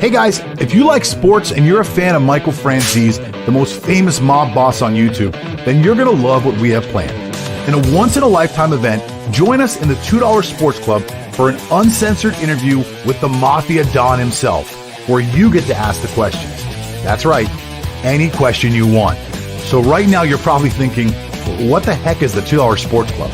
Hey guys, if you like sports and you're a fan of Michael Franzese, the most famous mob boss on YouTube, then you're going to love what we have planned. In a once-in-a-lifetime event, join us in the $2 Sports Club for an uncensored interview with the Mafia Don himself, where you get to ask the questions. That's right, any question you want. So right now you're probably thinking, what the heck is the $2 Sports Club?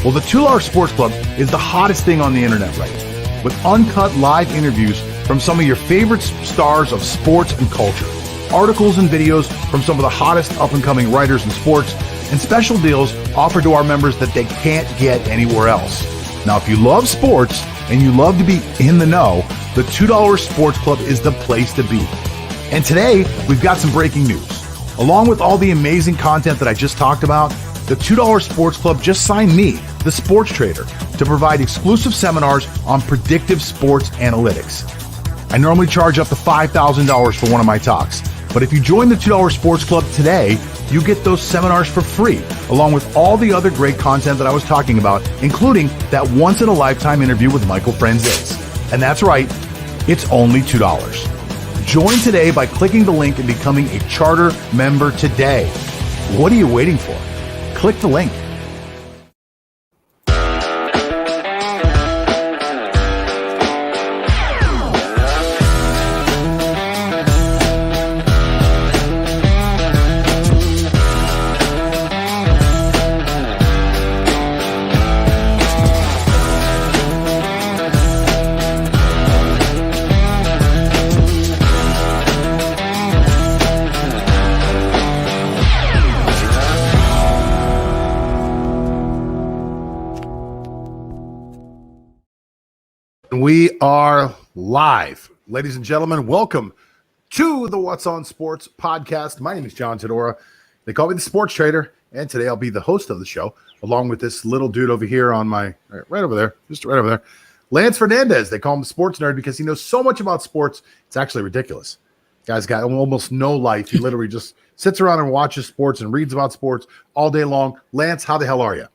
Well, the $2 Sports Club is the hottest thing on the internet right now, with uncut live interviews from some of your favorite stars of sports and culture, articles and videos from some of the hottest up-and-coming writers in sports, and special deals offered to our members that they can't get anywhere else. Now, if you love sports and you love to be in the know, the $2 Sports Club is the place to be. And today, we've got some breaking news. Along with all the amazing content that I just talked about, the $2 Sports Club just signed me, the sports trader, to provide exclusive seminars on predictive sports analytics. I normally charge up to $5,000 for one of my talks, but if you join the $2 Sports Club today, you get those seminars for free, along with all the other great content that I was talking about, including that once-in-a-lifetime interview with Michael Franzese. And that's right, it's only $2. Join today by clicking the link and becoming a charter member today. What are you waiting for? Click the link. We are live. Ladies and gentlemen, welcome to the What's on Sports podcast. My name is John Todora. They call me the Sports Trader, and today I'll be the host of the show, along with this little dude over here on my, right over there, just right over there, Lance Fernandez. They call him the Sports Nerd because he knows so much about sports, it's actually ridiculous. Guy's got almost no life. He literally just sits around and watches sports and reads about sports all day long. Lance, how the hell are you?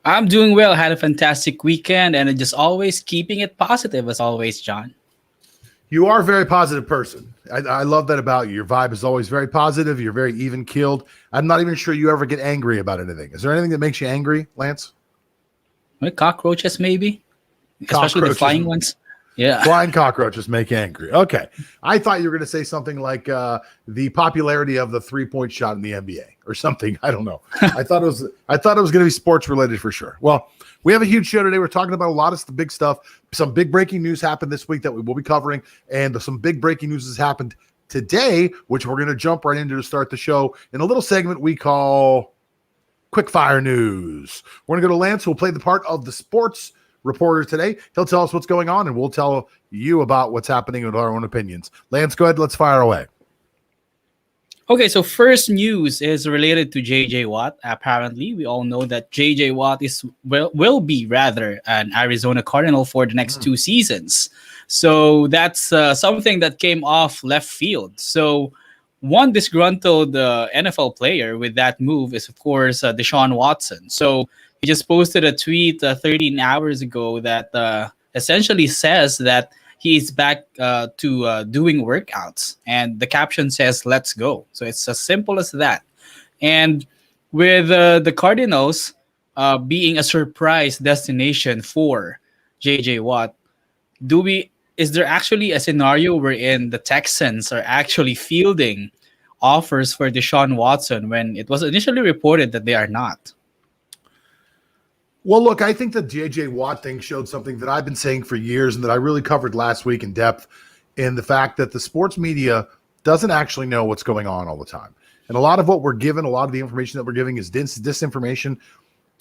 I'm doing well. Had a fantastic weekend and just always keeping it positive as always, John. You are a very positive person. I love that about you. Your vibe is always very positive. You're very even-keeled. I'm not even sure you ever get angry about anything. Is there anything that makes you angry, Lance? Cockroaches, maybe. Especially the flying ones. Yeah. Flying cockroaches make you angry. Okay. I thought you were going to say something like the popularity of the three-point shot in the NBA or something. I don't know. I thought it was going to be sports related for sure. Well, we have a huge show today. We're talking about a lot of the big stuff. Some big breaking news happened this week that we will be covering, and some big breaking news has happened today, which we're going to jump right into to start the show in a little segment we call Quick Fire News. We're going to go to Lance, who will play the part of the sports reporter today. He'll tell us what's going on, and we'll tell you about what's happening with our own opinions. Lance, go ahead. Let's fire away. Okay, so first news is related to J.J. Watt. Apparently, we all know that J.J. Watt will be an Arizona Cardinal for the next 2 seasons. So that's something that came off left field. So one disgruntled NFL player with that move is, of course, Deshaun Watson. So he just posted a tweet 13 hours ago that essentially says that he's back to doing workouts. And the caption says, "Let's go." So it's as simple as that. And with the Cardinals being a surprise destination for J.J. Watt, is there actually a scenario wherein the Texans are actually fielding offers for Deshaun Watson when it was initially reported that they are not? Well, look, I think the J.J. Watt thing showed something that I've been saying for years and that I really covered last week in depth, in the fact that the sports media doesn't actually know what's going on all the time. And a lot of what we're given, a lot of the information that we're giving is disinformation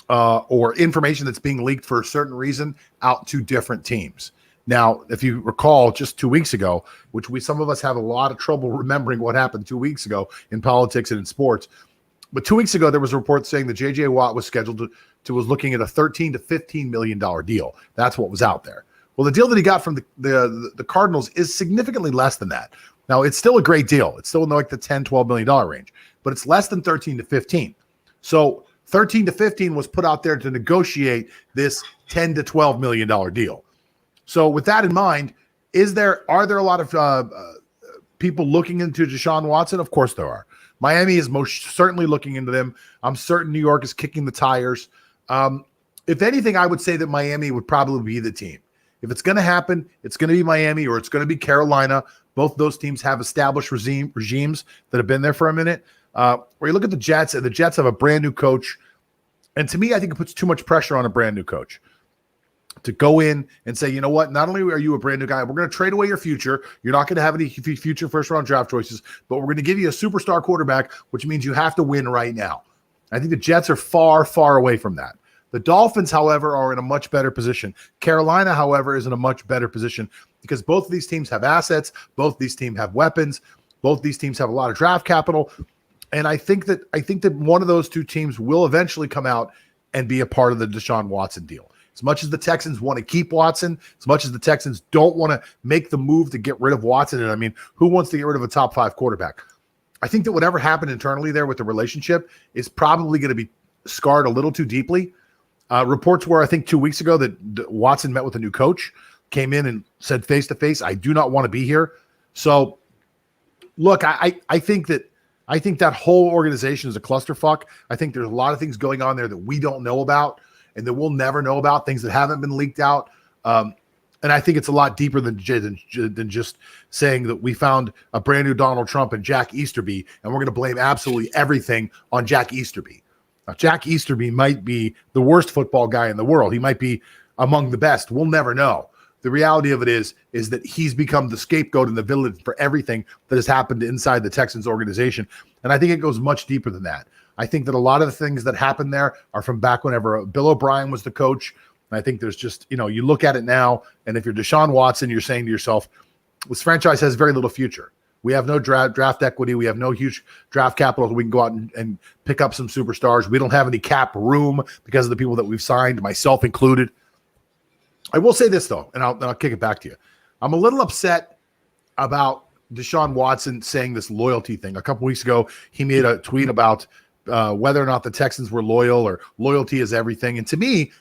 or information that's being leaked for a certain reason out to different teams. Now, if you recall, just 2 weeks ago, which some of us have a lot of trouble remembering what happened 2 weeks ago in politics and in sports, but 2 weeks ago, there was a report saying that J.J. Watt was scheduled was looking at a $13 to $15 million deal. That's what was out there. Well, the deal that he got from the Cardinals is significantly less than that. Now, it's still a great deal. It's still in like the $10, $12 million range, but it's less than 13 to 15. So 13 to 15 was put out there to negotiate this $10 to $12 million deal. So with that in mind, Are there a lot of people looking into Deshaun Watson? Of course there are. Miami is most certainly looking into them. I'm certain New York is kicking the tires. If anything, I would say that Miami would probably be the team. If it's going to happen, it's going to be Miami or it's going to be Carolina. Both those teams have established regimes that have been there for a minute. Where you look at the Jets, and the Jets have a brand new coach. And to me, I think it puts too much pressure on a brand new coach to go in and say, you know what, not only are you a brand new guy, we're going to trade away your future. You're not going to have any future first-round draft choices, but we're going to give you a superstar quarterback, which means you have to win right now. I think the Jets are far, far away from that. The Dolphins, however, are in a much better position. Carolina, however, is in a much better position because both of these teams have assets. Both of these teams have weapons. Both of these teams have a lot of draft capital. And I think that one of those two teams will eventually come out and be a part of the Deshaun Watson deal. As much as the Texans want to keep Watson, as much as the Texans don't want to make the move to get rid of Watson, and I mean, who wants to get rid of a top 5 quarterback? I think that whatever happened internally there with the relationship is probably going to be scarred a little too deeply. Reports were, I think 2 weeks ago, that Watson met with a new coach, came in and said face-to-face, I do not want to be here. So, look, I think that whole organization is a clusterfuck. I think there's a lot of things going on there that we don't know about and that we'll never know about, things that haven't been leaked out. And I think it's a lot deeper than just saying that we found a brand new Donald Trump and Jack Easterby, and we're going to blame absolutely everything on Jack Easterby. Now, Jack Easterby might be the worst football guy in the world. He might be among the best. We'll never know. The reality of it is that he's become the scapegoat and the villain for everything that has happened inside the Texans organization. And I think it goes much deeper than that. I think that a lot of the things that happened there are from back whenever Bill O'Brien was the coach. And I think there's just, you look at it now, and if you're Deshaun Watson, you're saying to yourself, this franchise has very little future. We have no draft equity. We have no huge draft capital. So we can go out and pick up some superstars. We don't have any cap room because of the people that we've signed, myself included. I will say this, though, and I'll kick it back to you. I'm a little upset about Deshaun Watson saying this loyalty thing. A couple weeks ago, he made a tweet about whether or not the Texans were loyal or loyalty is everything. And to me,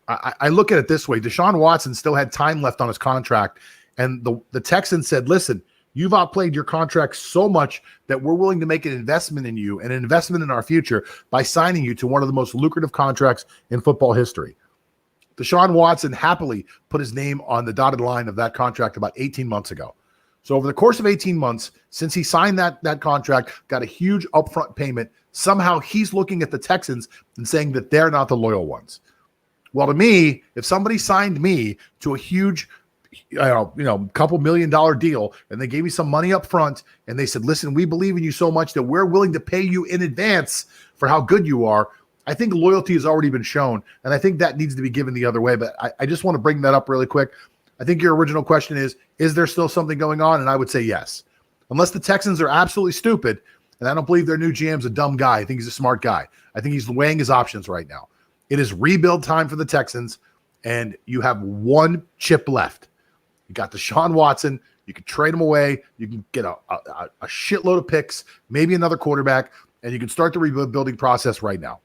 I look at it this way. Deshaun Watson still had time left on his contract, and the Texans said, listen, you've outplayed your contract so much that we're willing to make an investment in you and an investment in our future by signing you to one of the most lucrative contracts in football history. Deshaun Watson happily put his name on the dotted line of that contract about 18 months ago. So over the course of 18 months, since he signed that contract, got a huge upfront payment, somehow he's looking at the Texans and saying that they're not the loyal ones. Well, to me, if somebody signed me to a huge, couple $1 million deal, and they gave me some money up front, and they said, listen, we believe in you so much that we're willing to pay you in advance for how good you are, I think loyalty has already been shown, and I think that needs to be given the other way. But I just want to bring that up really quick. I think your original question is there still something going on? And I would say yes. Unless the Texans are absolutely stupid, and I don't believe their new GM's a dumb guy. I think he's a smart guy. I think he's weighing his options right now. It is rebuild time for the Texans, and you have one chip left. You got Deshaun Watson. You can trade him away. You can get a shitload of picks, maybe another quarterback, and you can start the rebuilding process right now.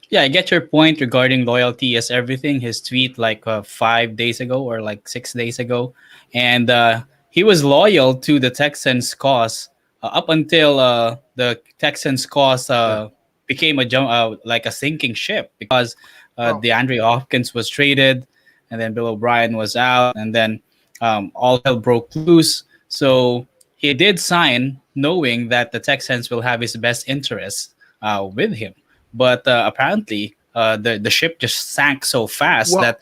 Yeah, I get your point regarding loyalty is everything. His tweet 5 days ago or 6 days ago. And he was loyal to the Texans' cause up until the Texans' cause became a sinking ship because DeAndre Hopkins was traded and then Bill O'Brien was out and then all hell broke loose. So he did sign knowing that the Texans will have his best interests with him. But apparently, the ship just sank so fast that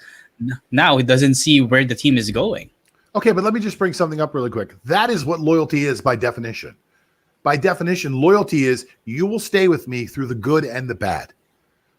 now he doesn't see where the team is going. Okay, but let me just bring something up really quick. That is what loyalty is by definition. By definition, loyalty is you will stay with me through the good and the bad.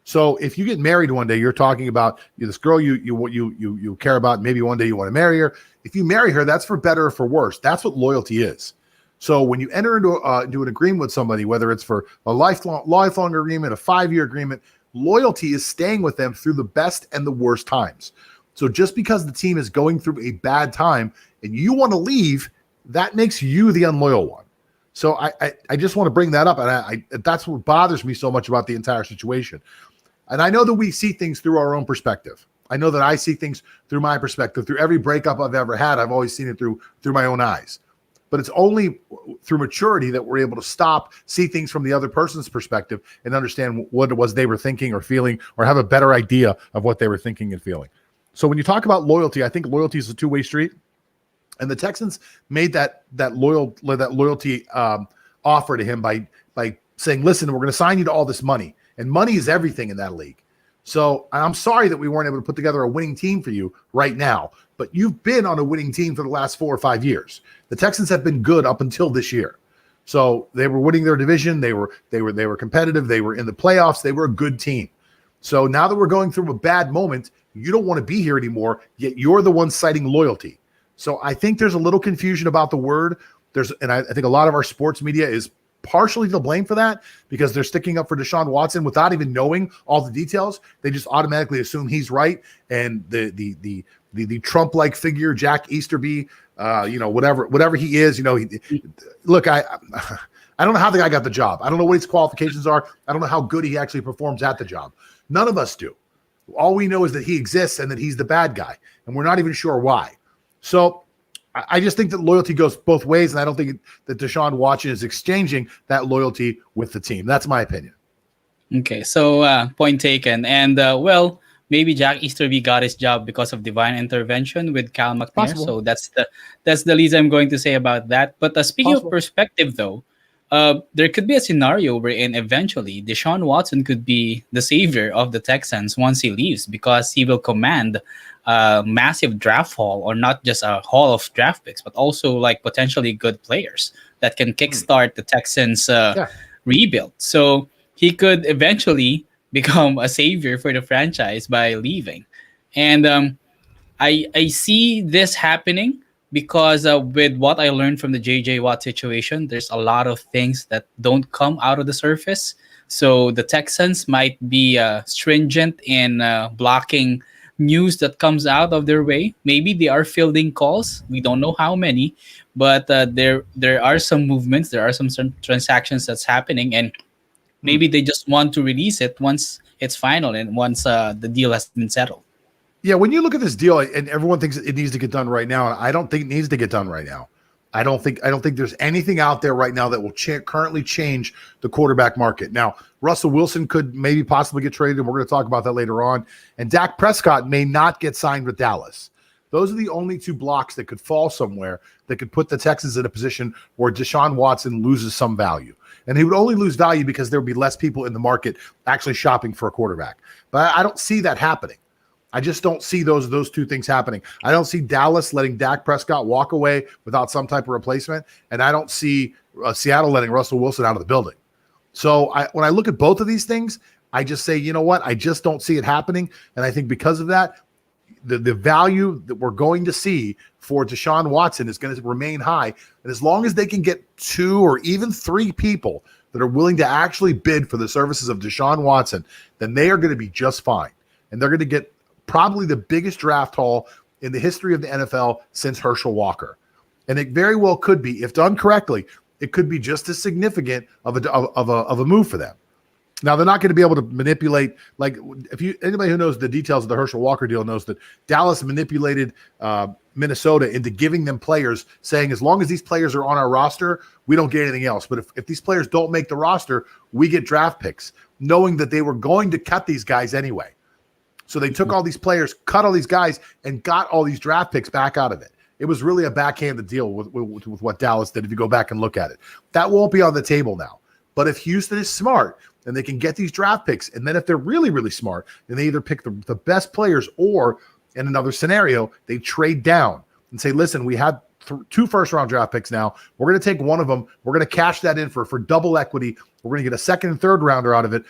So if you get married one day, you're talking about this girl you care about. Maybe one day you want to marry her. If you marry her, that's for better or for worse. That's what loyalty is. So when you enter into an agreement with somebody, whether it's for a lifelong agreement, a 5-year agreement, loyalty is staying with them through the best and the worst times. So just because the team is going through a bad time and you want to leave, that makes you the unloyal one. So I just want to bring that up, and that's what bothers me so much about the entire situation. And I know that we see things through our own perspective. I know that I see things through my perspective. Through every breakup I've ever had, I've always seen it through my own eyes. But it's only through maturity that we're able to stop, see things from the other person's perspective, and understand what it was they were thinking or feeling, or have a better idea of what they were thinking and feeling. So when you talk about loyalty, I think loyalty is a two-way street. And the Texans made that loyalty offer to him by saying, listen, we're going to sign you to all this money. And money is everything in that league. So I'm sorry that we weren't able to put together a winning team for you right now, but you've been on a winning team for the last 4 or 5 years. The Texans have been good up until this year. So they were winning their division. They were competitive. They were in the playoffs. They were a good team. So now that we're going through a bad moment, you don't want to be here anymore, yet you're the one citing loyalty. So I think there's a little confusion about the word. I think a lot of our sports media is partially to blame for that because they're sticking up for Deshaun Watson without even knowing all the details. They just automatically assume he's right. And the Trump-like figure, Jack Easterby, whatever he is, look, I don't know how the guy got the job. I don't know what his qualifications are. I don't know how good he actually performs at the job. None of us do. All we know is that he exists and that he's the bad guy, and we're not even sure why. So I just think that loyalty goes both ways, and I don't think that Deshaun Watson is exchanging that loyalty with the team. That's my opinion. Okay, so point taken. And, maybe Jack Easterby got his job because of divine intervention with Cal McNair. Possible. So that's the least I'm going to say about that. But speaking of perspective, though, there could be a scenario wherein eventually Deshaun Watson could be the savior of the Texans once he leaves, because he will command a massive draft haul, or not just a haul of draft picks, but also like potentially good players that can kickstart the Texans rebuild. So he could eventually become a savior for the franchise by leaving. And I see this happening because with what I learned from the JJ Watt situation, there's a lot of things that don't come out of the surface. So the Texans might be stringent in blocking news that comes out of their way. Maybe they are fielding calls. We don't know how many, but there are some movements. There are some transactions that's happening, and maybe they just want to release it once it's final and once the deal has been settled. Yeah, when you look at this deal, and everyone thinks it needs to get done right now, and I don't think it needs to get done right now. I don't think there's anything out there right now that will currently change the quarterback market. Now, Russell Wilson could maybe possibly get traded, and we're going to talk about that later on. And Dak Prescott may not get signed with Dallas. Those are the only two blocks that could fall somewhere that could put the Texans in a position where Deshaun Watson loses some value. And he would only lose value because there would be less people in the market actually shopping for a quarterback. But I don't see that happening. I just don't see those two things happening. I don't see Dallas letting Dak Prescott walk away without some type of replacement, and I don't see Seattle letting Russell Wilson out of the building. So when I look at both of these things, I just say, you know what? I just don't see it happening, and I think because of that, the value that we're going to see for Deshaun Watson is going to remain high. And as long as they can get 2 or even 3 people that are willing to actually bid for the services of Deshaun Watson, then they are going to be just fine. And they're going to get probably the biggest draft haul in the history of the NFL since Herschel Walker. And it very well could be, if done correctly, it could be just as significant of a move for them. Now, they're not going to be able to manipulate, like anybody who knows the details of the Herschel Walker deal knows that Dallas manipulated Minnesota into giving them players, saying as long as these players are on our roster, we don't get anything else. But if these players don't make the roster, we get draft picks, knowing that they were going to cut these guys anyway. So they took all these players, cut all these guys, and got all these draft picks back out of it. It was really a backhanded deal with what Dallas did if you go back and look at it. That won't be on the table now. But if Houston is smart, then they can get these draft picks. And then if they're really, really smart, then they either pick the best players, or in another scenario, they trade down and say, listen, we have 2 first-round draft picks now. We're going to take one of them. We're going to cash that in for double equity. We're going to get a second and third rounder out of it.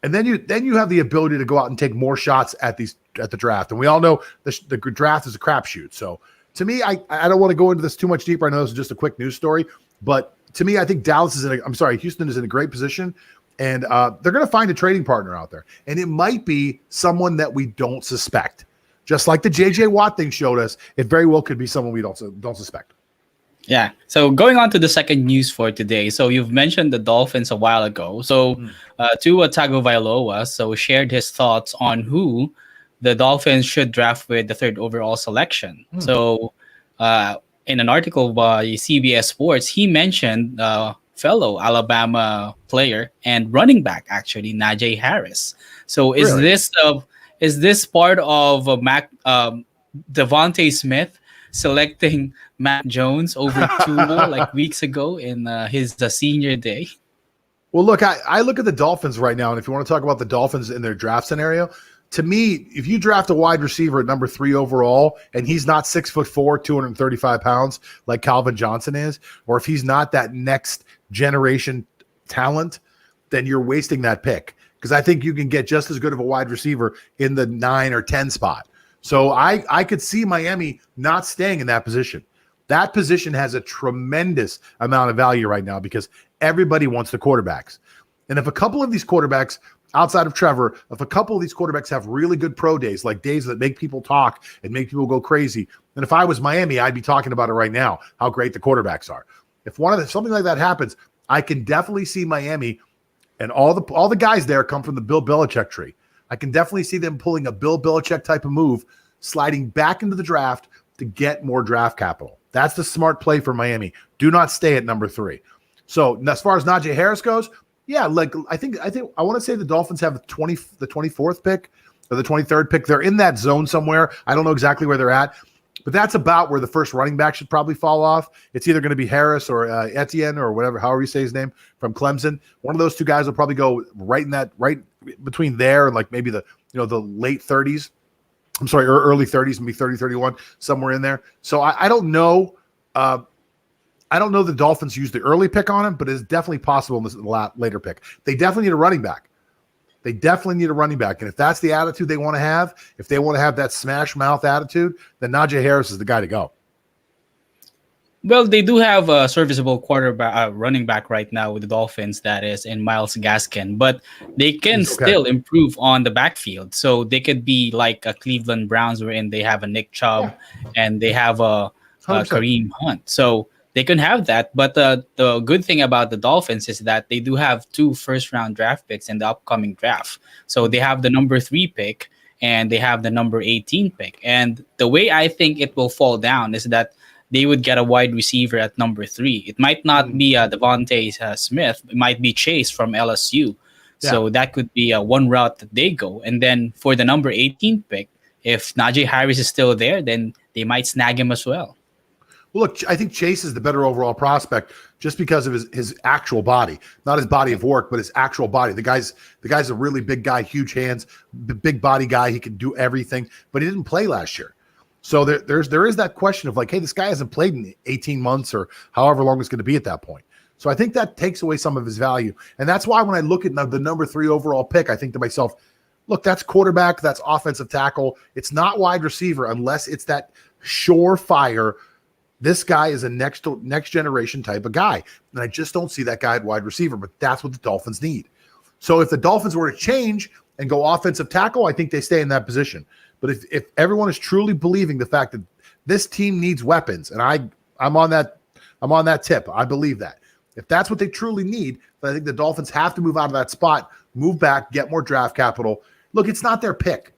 And then you have the ability to go out and take more shots at the draft. And we all know the draft is a crapshoot. So to me, I don't want to go into this too much deeper. I know this is just a quick news story, but to me, I think Houston is in a great position, and they're going to find a trading partner out there. And it might be someone that we don't suspect. Just like the JJ Watt thing showed us, it very well could be someone we don't suspect. Yeah. So going on to the second news for today. So you've mentioned the Dolphins a while ago. So Tua Tagovailoa shared his thoughts on who the Dolphins should draft with the third overall selection. So, in an article by CBS Sports, he mentioned fellow Alabama player and running back, actually, Najee Harris. So, Really? is this part of Devontae Smith selecting Mac Jones over Tua like weeks ago in his senior day? Well, look, I look at the Dolphins right now, and if you want to talk about the Dolphins in their draft scenario, to me, if you draft a wide receiver at number 3 overall, and he's not 6'4", 235 pounds like Calvin Johnson is, or if he's not that next generation talent, then you're wasting that pick. Because I think you can get just as good of a wide receiver in the 9 or 10 spot. So I could see Miami not staying in that position. That position has a tremendous amount of value right now because everybody wants the quarterbacks. And if a couple of these quarterbacks, outside of Trevor, if a couple of these quarterbacks have really good pro days, like days that make people talk and make people go crazy, then if I was Miami, I'd be talking about it right now, how great the quarterbacks are. If something like that happens, I can definitely see Miami and all the guys there come from the Bill Belichick tree. I can definitely see them pulling a Bill Belichick type of move, sliding back into the draft to get more draft capital. That's the smart play for Miami. Do not stay at number 3. So as far as Najee Harris goes, yeah, like I think I want to say the Dolphins have the 24th pick or the 23rd pick. They're in that zone somewhere. I don't know exactly where they're at, but that's about where the first running back should probably fall off. It's either going to be Harris or Etienne or whatever, however you say his name, from Clemson. One of those two guys will probably go right between there and like maybe the late 30s. I'm sorry, early 30s, maybe 30, 31, somewhere in there. So I don't know. I don't know the Dolphins used the early pick on him, but it's definitely possible in this later pick. They definitely need a running back. And if that's the attitude they want to have, if they want to have that smash mouth attitude, then Najee Harris is the guy to go. Well, they do have a serviceable running back right now with the Dolphins, that is, in Myles Gaskin, but they can still improve on the backfield. So they could be like a Cleveland Browns, wherein they have a Nick Chubb and they have a Kareem Hunt. So they can have that. But the good thing about the Dolphins is that they do have 2 first-round draft picks in the upcoming draft. So they have the number 3 pick and they have the number 18 pick. And the way I think it will fall down is that they would get a wide receiver at number 3. It might not be Devontae Smith. It might be Chase from LSU. Yeah. So that could be one route that they go. And then for the number 18 pick, if Najee Harris is still there, then they might snag him as well. Well, look, I think Chase is the better overall prospect just because of his actual body, not his body of work, but his actual body. The guy's a really big guy, huge hands, big body guy. He can do everything, but he didn't play last year. So there is that question of like, hey, this guy hasn't played in 18 months or however long it's going to be at that point. So I think that takes away some of his value. And that's why when I look at the number 3 overall pick, I think to myself, look, that's quarterback, that's offensive tackle. It's not wide receiver unless it's that surefire. This guy is a next generation type of guy. And I just don't see that guy at wide receiver, but that's what the Dolphins need. So if the Dolphins were to change and go offensive tackle, I think they stay in that position. But if everyone is truly believing the fact that this team needs weapons, and I'm on that tip, I believe that. If that's what they truly need, then I think the Dolphins have to move out of that spot, move back, get more draft capital. Look, it's not their pick.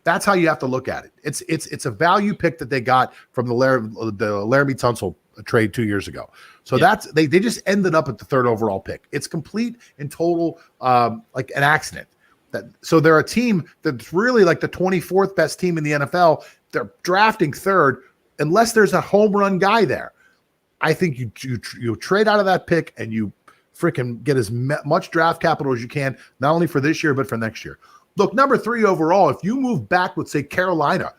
That's how you have to look at it. It's a value pick that they got from the Laramie Tunsil trade 2 years ago. So that's they just ended up at the 3rd overall pick. It's complete and total like an accident. So they're a team that's really like the 24th best team in the NFL. They're drafting 3rd unless there's a home run guy there. I think you trade out of that pick and you freaking get as much draft capital as you can, not only for this year but for next year. Look, number 3 overall, if you move back with, say, Carolina,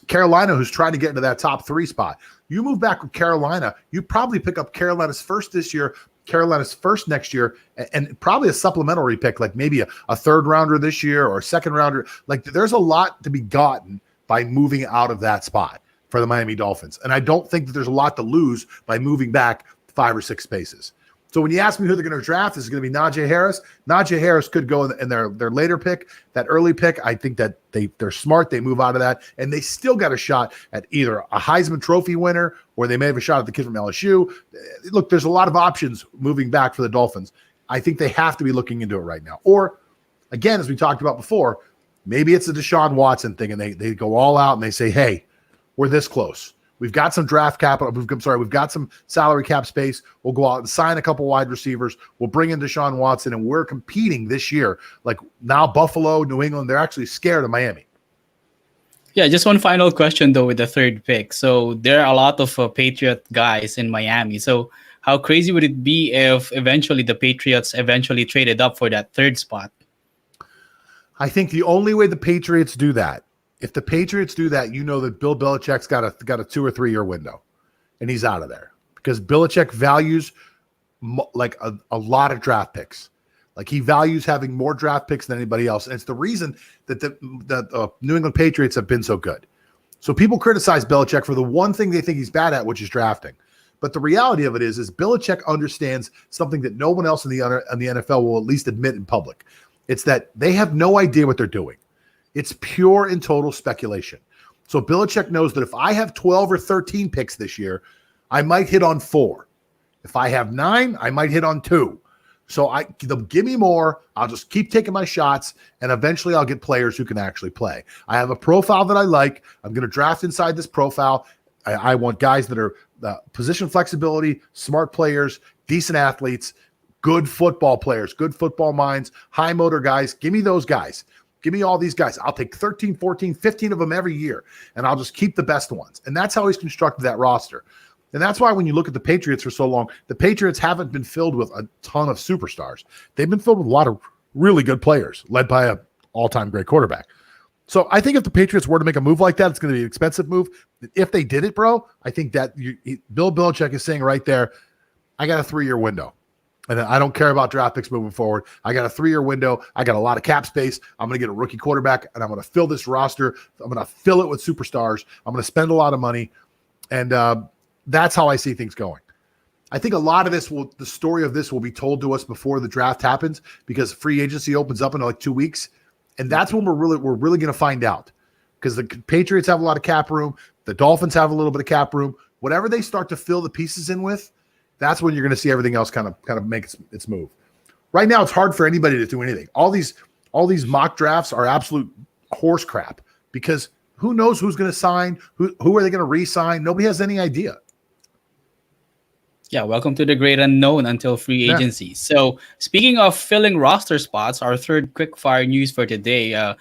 who's trying to get into that top 3 spot, you move back with Carolina, you probably pick up Carolina's first this year, Carolina's first next year, and probably a supplementary pick, like maybe a 3rd rounder this year or a 2nd rounder. Like there's a lot to be gotten by moving out of that spot for the Miami Dolphins. And I don't think that there's a lot to lose by moving back 5 or 6 spaces. So when you ask me who they're going to draft, this is going to be Najee Harris. Najee Harris could go in their later pick. That early pick, I think that they're smart. They move out of that, and they still got a shot at either a Heisman Trophy winner or they may have a shot at the kid from LSU. Look, there's a lot of options moving back for the Dolphins. I think they have to be looking into it right now. Or, again, as we talked about before, Maybe it's a Deshaun Watson thing, and they go all out and they say, hey, we're this close. We've got some draft capital. We've got some salary cap space. We'll go out and sign a couple wide receivers. We'll bring in Deshaun Watson, and we're competing this year. Like now Buffalo, New England, they're actually scared of Miami. Yeah, just one final question, though, with the third pick. So there are a lot of Patriot guys in Miami. So how crazy would it be if eventually the Patriots eventually traded up for that third spot? I think the only way the Patriots do that, if the Patriots do that, you know that Bill Belichick's got a 2 or 3 year window, and he's out of there because Belichick values like a lot of draft picks. Like he values having more draft picks than anybody else, and it's the reason that the New England Patriots have been so good. So people criticize Belichick for the one thing they think he's bad at, which is drafting. But the reality of it is Belichick understands something that no one else in the NFL will at least admit in public. It's that they have no idea what they're doing. It's pure and total speculation. So Belichick knows that if I have 12 or 13 picks this year, I might hit on 4. If I have 9, I might hit on 2. So they'll give me more. I'll just keep taking my shots, and eventually I'll get players who can actually play. I have a profile that I like. I'm going to draft inside this profile. I want guys that are position flexibility, smart players, decent athletes, good football players, good football minds, high motor guys. Give me those guys. Give me all these guys. I'll take 13, 14, 15 of them every year, and I'll just keep the best ones. And that's how he's constructed that roster. And that's why when you look at the Patriots for so long, the Patriots haven't been filled with a ton of superstars. They've been filled with a lot of really good players, led by an all-time great quarterback. So I think if the Patriots were to make a move like that, it's going to be an expensive move. If they did it, bro, I think that Bill Belichick is saying right there, I got a 3-year window. And I don't care about draft picks moving forward. I got a 3-year window. I got a lot of cap space. I'm going to get a rookie quarterback, and I'm going to fill this roster. I'm going to fill it with superstars. I'm going to spend a lot of money. And that's how I see things going. I think a lot of the story of this will be told to us before the draft happens because free agency opens up in like 2 weeks. And that's when we're really going to find out because the Patriots have a lot of cap room. The Dolphins have a little bit of cap room. Whatever they start to fill the pieces in with, that's when you're going to see everything else kind of make its move. Right now, it's hard for anybody to do anything. All these mock drafts are absolute horse crap because who knows who's going to sign? Who are they going to re-sign? Nobody has any idea. Yeah, welcome to the great unknown until free agency. Yeah. So speaking of filling roster spots, our third quickfire news for today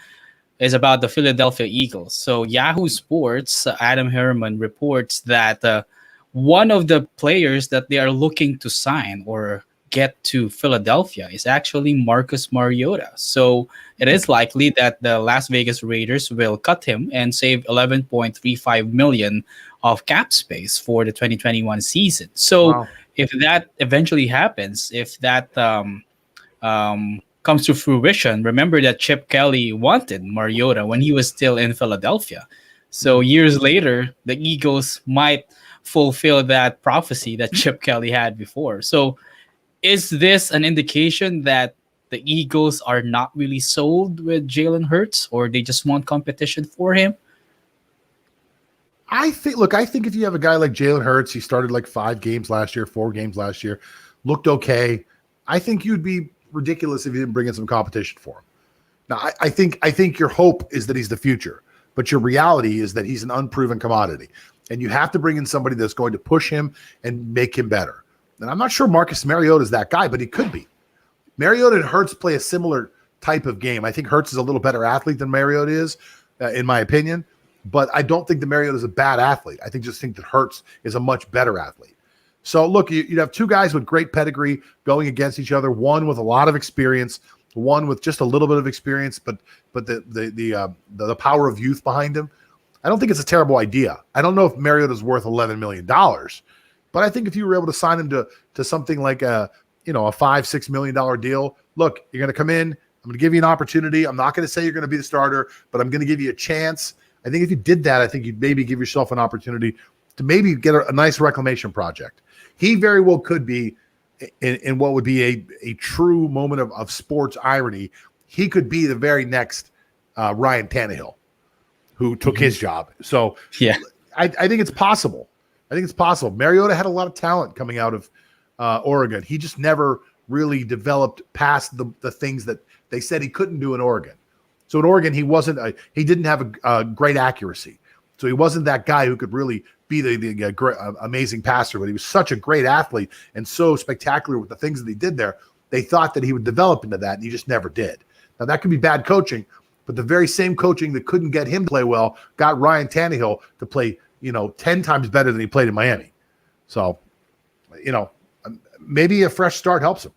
is about the Philadelphia Eagles. So Yahoo Sports, Adam Herman reports that one of the players that they are looking to sign or get to Philadelphia is actually Marcus Mariota. So it is likely that the Las Vegas Raiders will cut him and save $11.35 million of cap space for the 2021 season. So if that eventually happens, if that comes to fruition, remember that Chip Kelly wanted Mariota when he was still in Philadelphia. So years later, the Eagles might fulfill that prophecy that Chip Kelly had before. So is this an indication that the Eagles are not really sold with Jalen Hurts, or they just want competition for him? I think if you have a guy like Jalen Hurts, he started like 4 games last year, looked okay. I think you'd be ridiculous if you didn't bring in some competition for him. Now, I think your hope is that he's the future, but your reality is that he's an unproven commodity. And you have to bring in somebody that's going to push him and make him better. And I'm not sure Marcus Mariota is that guy, but he could be. Mariota and Hurts play a similar type of game. I think Hurts is a little better athlete than Mariota is, in my opinion. But I don't think that Mariota is a bad athlete. I think that Hurts is a much better athlete. So look, you'd have 2 guys with great pedigree going against each other. One with a lot of experience, one with just a little bit of experience, but the power of youth behind him. I don't think it's a terrible idea. I don't know if Mariota's worth $11 million, but I think if you were able to sign him to something like a $5-6 million deal, look, you're going to come in. I'm going to give you an opportunity. I'm not going to say you're going to be the starter, but I'm going to give you a chance. I think if you did that, I think you'd maybe give yourself an opportunity to maybe get a nice reclamation project. He very well could be in what would be a true moment of sports irony. He could be the very next Ryan Tannehill, who took his job. So yeah, I think it's possible. Mariota had a lot of talent coming out of Oregon. He just never really developed past the things that they said he couldn't do in Oregon. So in Oregon, he didn't have a great accuracy. So he wasn't that guy who could really be the great, amazing passer, but he was such a great athlete and so spectacular with the things that he did there. They thought that he would develop into that, and he just never did. Now, that could be bad coaching, but the very same coaching that couldn't get him to play well got Ryan Tannehill to play, 10 times better than he played in Miami. So, maybe a fresh start helps him.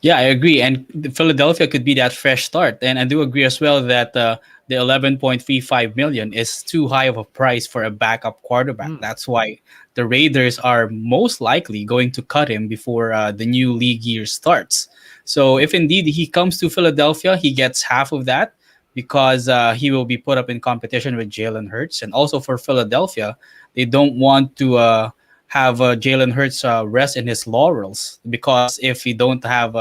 Yeah, I agree. And Philadelphia could be that fresh start. And I do agree as well that the 11.35 million is too high of a price for a backup quarterback. That's why the Raiders are most likely going to cut him before the new league year starts. So if indeed he comes to Philadelphia, he gets half of that because he will be put up in competition with Jalen Hurts. And also for Philadelphia, they don't want to have Jalen Hurts rest in his laurels, because if you don't have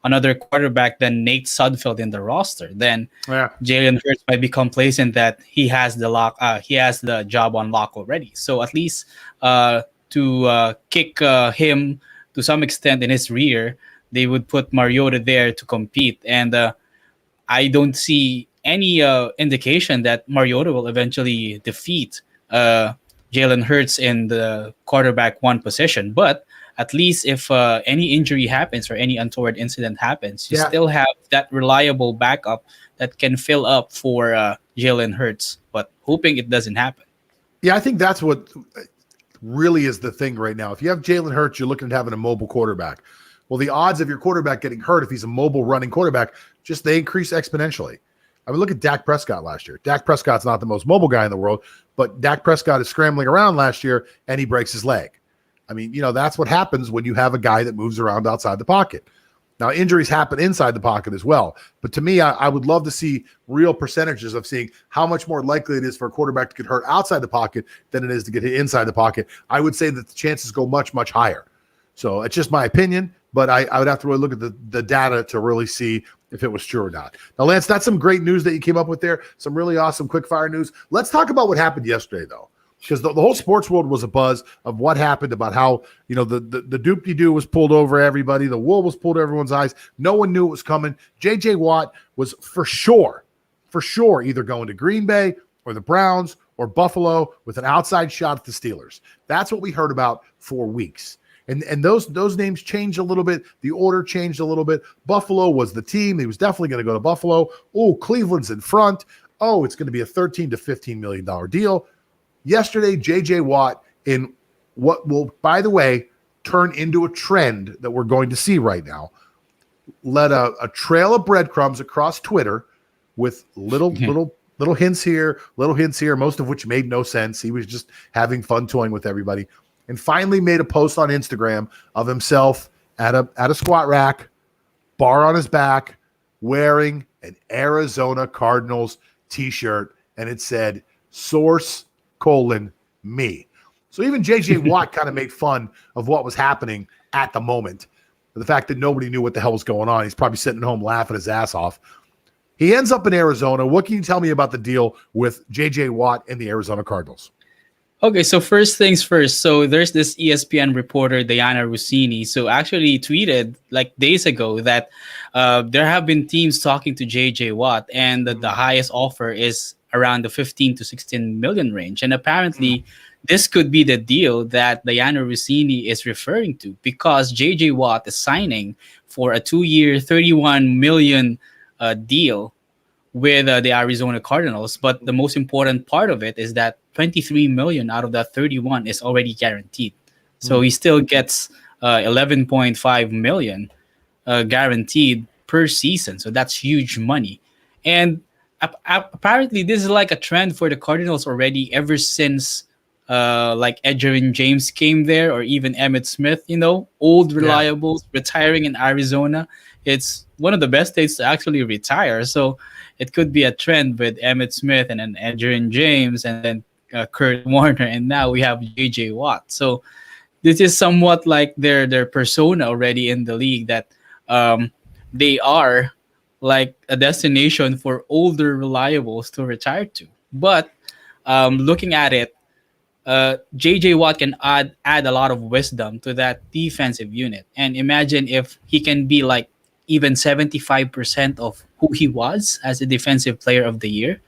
another quarterback than Nate Sudfeld in the roster, then Jalen Hurts might be complacent that he has the job on lock already. So at least to kick him to some extent in his rear, they would put Mariota there to compete. And I don't see any indication that Mariota will eventually defeat Jalen Hurts in the quarterback one position. But at least if any injury happens or any untoward incident happens, you still have that reliable backup that can fill up for Jalen Hurts, but hoping it doesn't happen. Yeah, I think that's what really is the thing right now. If you have Jalen Hurts, you're looking at having a mobile quarterback. Well, the odds of your quarterback getting hurt if he's a mobile running quarterback, they increase exponentially. I mean, look at Dak Prescott last year. Dak Prescott's not the most mobile guy in the world, but Dak Prescott is scrambling around last year and he breaks his leg. I mean, that's what happens when you have a guy that moves around outside the pocket. Now, injuries happen inside the pocket as well. But to me, I would love to see real percentages of seeing how much more likely it is for a quarterback to get hurt outside the pocket than it is to get hit inside the pocket. I would say that the chances go much, much higher. So it's just my opinion, but I would have to really look at the data to really see if it was true or not. Now, Lance, that's some great news that you came up with there. Some really awesome quick fire news. Let's talk about what happened yesterday, though, because the whole sports world was a buzz of what happened, about how, the doop-de-doo was pulled over everybody. The wool was pulled over everyone's eyes. No one knew it was coming. J.J. Watt was for sure, either going to Green Bay or the Browns or Buffalo with an outside shot at the Steelers. That's what we heard about for weeks. And those names changed a little bit. The order changed a little bit. Buffalo was the team. He was definitely going to go to Buffalo. Oh, Cleveland's in front. Oh, it's going to be a $13 to $15 million deal. Yesterday, J.J. Watt, in what will, by the way, turn into a trend that we're going to see right now, led a trail of breadcrumbs across Twitter with little hints here, most of which made no sense. He was just having fun toying with everybody. And finally made a post on Instagram of himself at a squat rack, bar on his back, wearing an Arizona Cardinals t-shirt, and it said, source, me. So even J.J. Watt kind of made fun of what was happening at the moment. The fact that nobody knew what the hell was going on. He's probably sitting at home laughing his ass off. He ends up in Arizona. What can you tell me about the deal with J.J. Watt and the Arizona Cardinals? Okay, so first things first. So there's this ESPN reporter, Diana Rossini, so actually tweeted like days ago that there have been teams talking to J.J. Watt, and the highest offer is around the 15 to 16 million range. And apparently this could be the deal that Diana Rossini is referring to, because J.J. Watt is signing for a 2-year, $31 million deal with the Arizona Cardinals. But the most important part of it is that 23 million out of that 31 is already guaranteed. So he still gets 11.5 million guaranteed per season. So that's huge money. And apparently this is like a trend for the Cardinals already ever since like Edgerrin James came there, or even Emmitt Smith, old reliables retiring in Arizona. It's one of the best states to actually retire. So it could be a trend with Emmitt Smith and then Edgerrin James and then Kurt Warner, and now we have J.J. Watt. So this is somewhat like their persona already in the league, that they are like a destination for older reliables to retire to. But looking at it, J.J. Watt can add a lot of wisdom to that defensive unit. And imagine if he can be like even 75% of who he was as a defensive player of the year,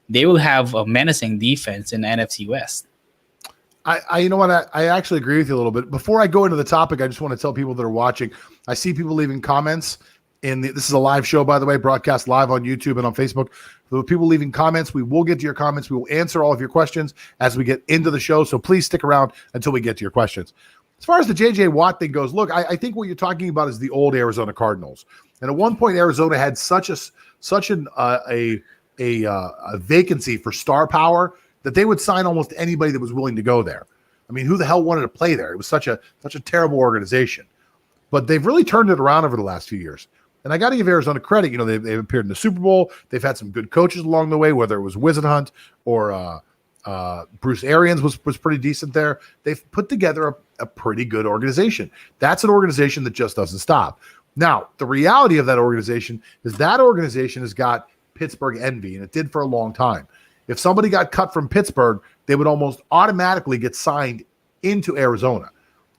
they will have a menacing defense in the NFC West. You know what? I actually agree with you a little bit. Before I go into the topic, I just want to tell people that are watching. I see people leaving comments. This is a live show, by the way, broadcast live on YouTube and on Facebook. For the people leaving comments, we will get to your comments. We will answer all of your questions as we get into the show. So please stick around until we get to your questions. As far as the J.J. Watt thing goes, look, I think what you're talking about is the old Arizona Cardinals. And at one point, Arizona had such a vacancy for star power that they would sign almost anybody that was willing to go there. I mean, who the hell wanted to play there? It was such a terrible organization. But they've really turned it around over the last few years. And I got to give Arizona credit. You know, they've appeared in the Super Bowl. They've had some good coaches along the way, whether it was Whisenhunt or Bruce Arians was pretty decent there. They've put together a pretty good organization. That's an organization that just doesn't stop. Now, the reality of that organization has got Pittsburgh envy, and it did for a long time. If somebody got cut from Pittsburgh, they would almost automatically get signed into Arizona.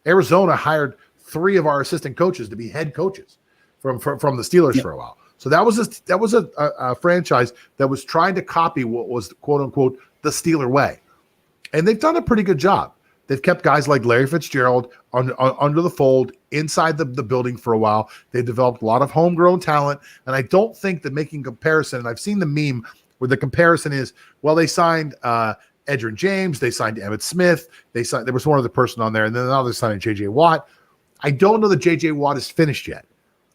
Arizona hired 3 of our assistant coaches to be head coaches from the Steelers for a while. So that was a franchise that was trying to copy what was quote unquote the Steeler way, and they've done a pretty good job. They've kept guys like Larry Fitzgerald under the fold inside the building for a while. They've developed a lot of homegrown talent, and I don't think that making comparison. And I've seen the meme where the comparison is, well, they signed Edgerrin James, they signed Emmitt Smith, there was one other person on there, and then now they're signing J.J. Watt. I don't know that J.J. Watt is finished yet.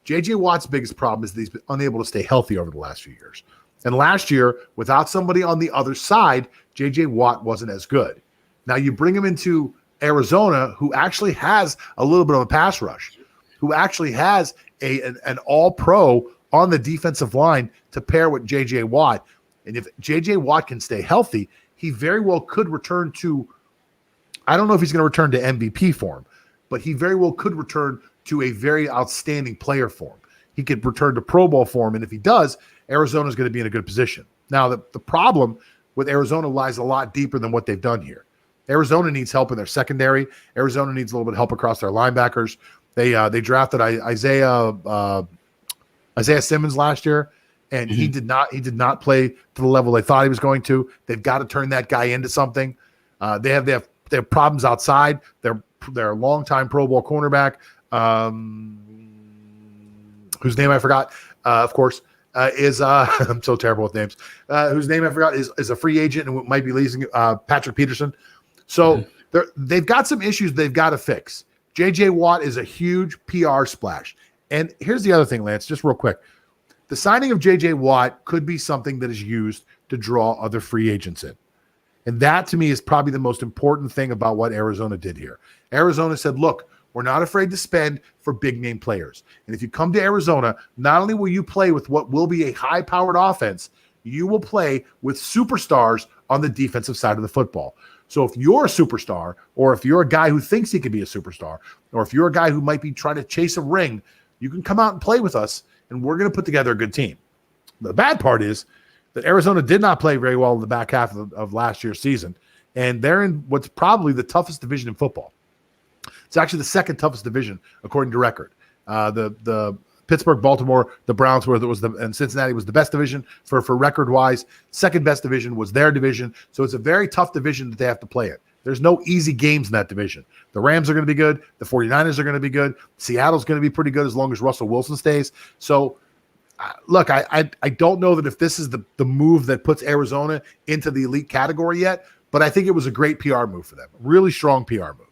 J.J. Watt's biggest problem is that he's been unable to stay healthy over the last few years. And last year, without somebody on the other side, J.J. Watt wasn't as good. Now you bring him into Arizona, who actually has a little bit of a pass rush, who actually has an all-pro on the defensive line to pair with J.J. Watt. And if J.J. Watt can stay healthy, he very well could return to, I don't know if he's going to return to MVP form, but he very well could return to a very outstanding player form. He could return to Pro Bowl form, and if he does, Arizona is going to be in a good position. Now, the problem with Arizona lies a lot deeper than what they've done here. Arizona needs help in their secondary. Arizona needs a little bit of help across their linebackers. They drafted Isaiah Simmons last year, and he did not play to the level they thought he was going to. They've got to turn that guy into something. They have problems outside. Their longtime Pro Bowl cornerback, whose name I forgot, of course, is I'm so terrible with names. Whose name I forgot is a free agent and might be leasing Patrick Peterson. So they've got some issues they've got to fix. J.J. Watt is a huge PR splash. And here's the other thing, Lance, just real quick. The signing of J.J. Watt could be something that is used to draw other free agents in. And that, to me, is probably the most important thing about what Arizona did here. Arizona said, look, we're not afraid to spend for big-name players. And if you come to Arizona, not only will you play with what will be a high-powered offense, you will play with superstars on the defensive side of the football. So if you're a superstar, or if you're a guy who thinks he could be a superstar, or if you're a guy who might be trying to chase a ring, you can come out and play with us, and we're going to put together a good team. The bad part is that Arizona did not play very well in the back half of last year's season, and they're in what's probably the toughest division in football. It's actually the second toughest division according to record. The Pittsburgh, Baltimore, the Browns and Cincinnati was the best division for record wise. Second best division was their division. So it's a very tough division that they have to play in. There's no easy games in that division. The Rams are going to be good. The 49ers are going to be good. Seattle's going to be pretty good as long as Russell Wilson stays. So look, I don't know that if this is the move that puts Arizona into the elite category yet, but I think it was a great PR move for them. Really strong PR move.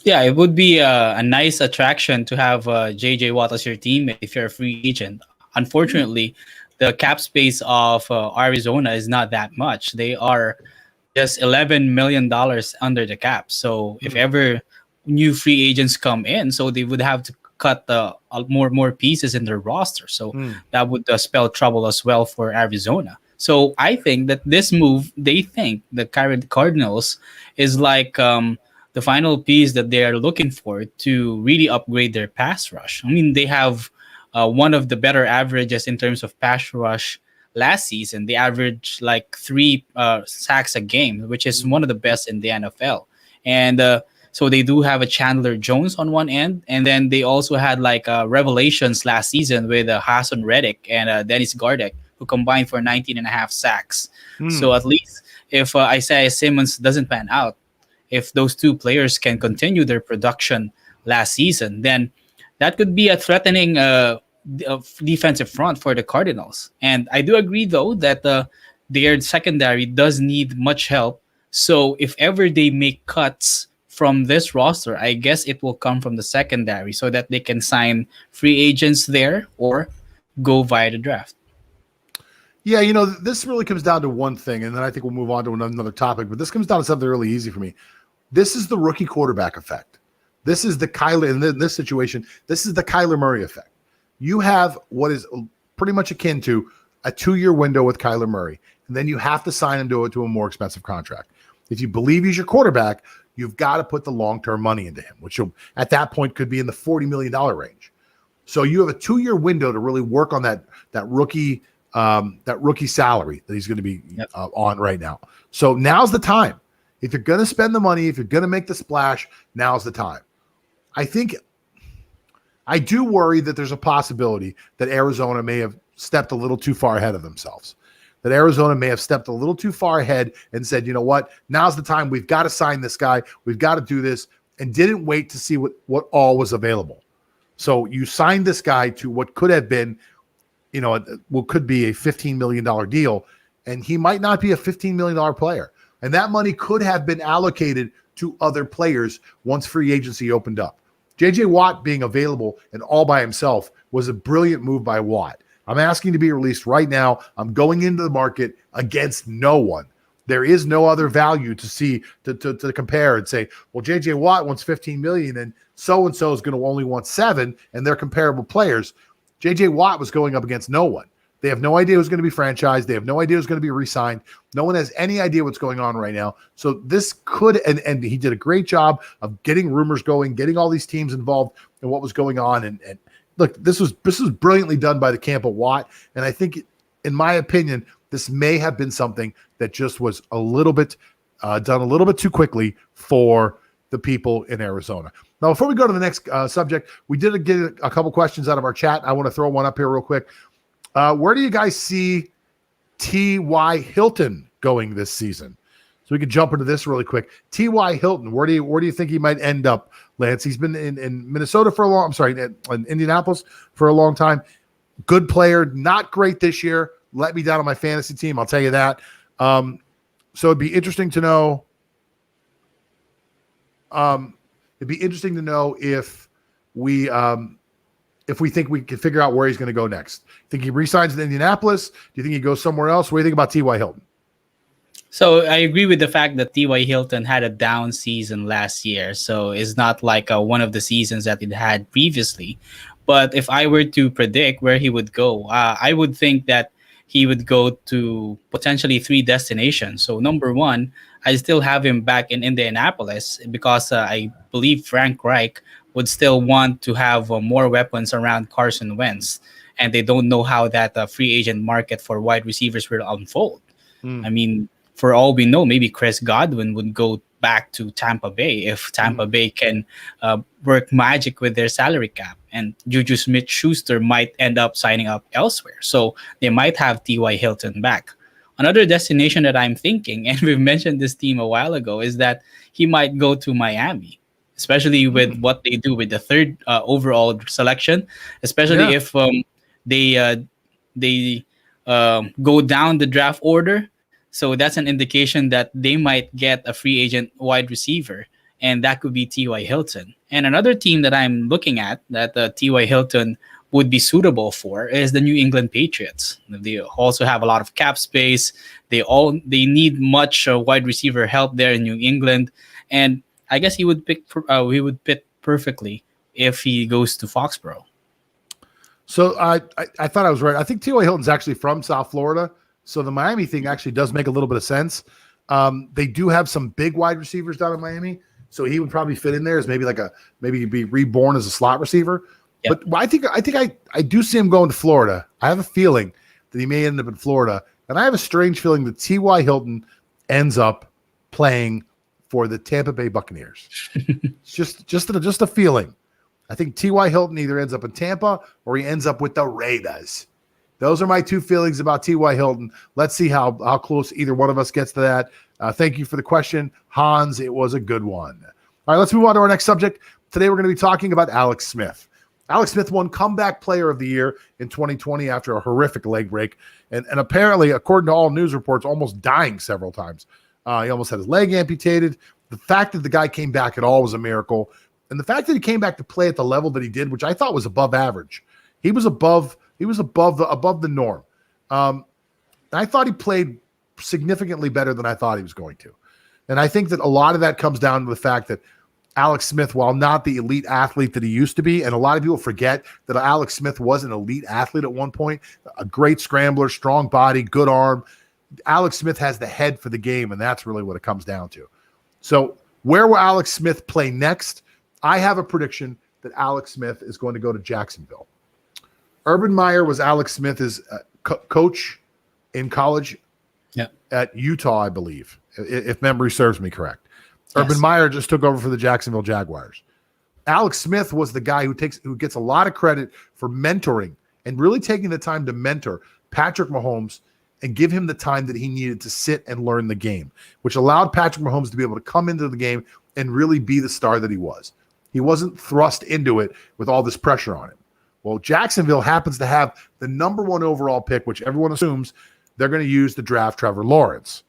Yeah, it would be a nice attraction to have J.J. Watt as your teammate if you're a free agent. Unfortunately, the cap space of Arizona is not that much. They are just $11 million under the cap. So if ever new free agents come in, so they would have to cut more pieces in their roster. So that would spell trouble as well for Arizona. So I think that this move, they think the Cardinals is like the final piece that they are looking for to really upgrade their pass rush. I mean, they have one of the better averages in terms of pass rush last season. They averaged like 3 sacks a game, which is one of the best in the NFL. And So they do have a Chandler Jones on one end, and then they also had like revelations last season with Hassan Reddick and Dennis Gardeck, who combined for 19 and a half sacks. So at least if Isaiah Simmons doesn't pan out, if those two players can continue their production last season, then that could be a threatening defensive front for the Cardinals. And I do agree, though, that their secondary does need much help. So if ever they make cuts from this roster, I guess it will come from the secondary so that they can sign free agents there or go via the draft. Yeah, this really comes down to one thing, and then I think we'll move on to another topic, but this comes down to something really easy for me. This is the rookie quarterback effect. This is the Kyler, in this situation, this is the Kyler Murray effect. You have what is pretty much akin to a 2-year window with Kyler Murray, and then you have to sign him to a more expensive contract. If you believe he's your quarterback, you've got to put the long-term money into him, which at that point could be in the $40 million range. So you have a 2-year window to really work on that rookie salary that he's going to be on right now. So now's the time. If you're going to spend the money, if you're going to make the splash, now's the time. I do worry that there's a possibility that Arizona may have stepped a little too far ahead of themselves. That Arizona may have stepped a little too far ahead and said, you know what, now's the time. We've got to sign this guy. We've got to do this, and didn't wait to see what all was available. So you signed this guy to what could have been, what could be a $15 million deal, and he might not be a $15 million player. And that money could have been allocated to other players once free agency opened up. J.J. Watt being available and all by himself was a brilliant move by Watt. I'm asking to be released right now. I'm going into the market against no one. There is no other value to see to compare and say, well, J.J. Watt wants $15 million and so-and-so is going to only want $7 million, and they're comparable players. J.J. Watt was going up against no one. They have no idea who's going to be franchised. They have no idea who's going to be re-signed. No one has any idea what's going on right now. So this could, and he did a great job of getting rumors going, getting all these teams involved in what was going on. And look, this was brilliantly done by the camp of Watt. And I think, in my opinion, this may have been something that just was a little bit done a little bit too quickly for the people in Arizona. Now, before we go to the next subject, we did get a couple questions out of our chat. I want to throw one up here real quick. Where do you guys see T.Y. Hilton going this season? So we could jump into this really quick. T.Y. Hilton, where do you think he might end up, Lance? He's been in Minnesota for a long, in Indianapolis for a long time. Good player, not great this year. Let me down on my fantasy team, I'll tell you that. So it'd be interesting to know. It'd be interesting to know if we think we can figure out where he's going to go next. Think he re-signs in Indianapolis? Do you think he goes somewhere else? What do you think about T.Y. Hilton? So I agree with the fact that T.Y. Hilton had a down season last year. So it's not like one of the seasons that it had previously. But if I were to predict where he would go, I would think that he would go to potentially 3 destinations. So number one, I still have him back in Indianapolis because I believe Frank Reich would still want to have more weapons around Carson Wentz. And they don't know how that free agent market for wide receivers will unfold. I mean, for all we know, maybe Chris Godwin would go back to Tampa Bay if Tampa Bay can work magic with their salary cap. And Juju Smith-Schuster might end up signing up elsewhere. So they might have T.Y. Hilton back. Another destination that I'm thinking, and we've mentioned this team a while ago, is that he might go to Miami, especially with what they do with the 3rd overall selection, especially if they go down the draft order. So that's an indication that they might get a free agent wide receiver, and that could be T.Y. Hilton. And another team that I'm looking at that T.Y. Hilton would be suitable for is the New England Patriots. They also have a lot of cap space. They need much wide receiver help there in New England, and I guess he would fit perfectly if he goes to Foxborough. So I thought I was right. I think T.Y. Hilton's actually from South Florida. So the Miami thing actually does make a little bit of sense. They do have some big wide receivers down in Miami, so he would probably fit in there as maybe he'd be reborn as a slot receiver. Yep. But I do see him going to Florida. I have a feeling that he may end up in Florida, and I have a strange feeling that T.Y. Hilton ends up playing for the Tampa Bay Buccaneers. just a feeling. I think T.Y. Hilton either ends up in Tampa or he ends up with the Raiders. Those are my two feelings about T.Y. Hilton. Let's see how close either one of us gets to that. Thank you for the question, Hans. It was a good one. All right, let's move on to our next subject. Today we're going to be talking about Alex Smith. Alex Smith won Comeback Player of the Year in 2020 after a horrific leg break. And apparently, according to all news reports, almost dying several times. He almost had his leg amputated. The fact that the guy came back at all was a miracle. And the fact that he came back to play at the level that he did, which I thought was above average. He was above the norm. I thought he played significantly better than I thought he was going to. And I think that a lot of that comes down to the fact that Alex Smith, while not the elite athlete that he used to be, and a lot of people forget that Alex Smith was an elite athlete at one point, a great scrambler, strong body, good arm. Alex Smith has the head for the game, and that's really what it comes down to. So where will Alex Smith play next? I have a prediction that Alex Smith is going to go to Jacksonville. Urban Meyer was Alex Smith's coach in college at Utah, I believe, if memory serves me correct. Yes. Urban Meyer just took over for the Jacksonville Jaguars. Alex Smith was the guy who gets a lot of credit for mentoring and really taking the time to mentor Patrick Mahomes and give him the time that he needed to sit and learn the game, which allowed Patrick Mahomes to be able to come into the game and really be the star that he was. He wasn't thrust into it with all this pressure on him. Well, Jacksonville happens to have the number 1 overall pick, which everyone assumes they're going to use to draft Trevor Lawrence.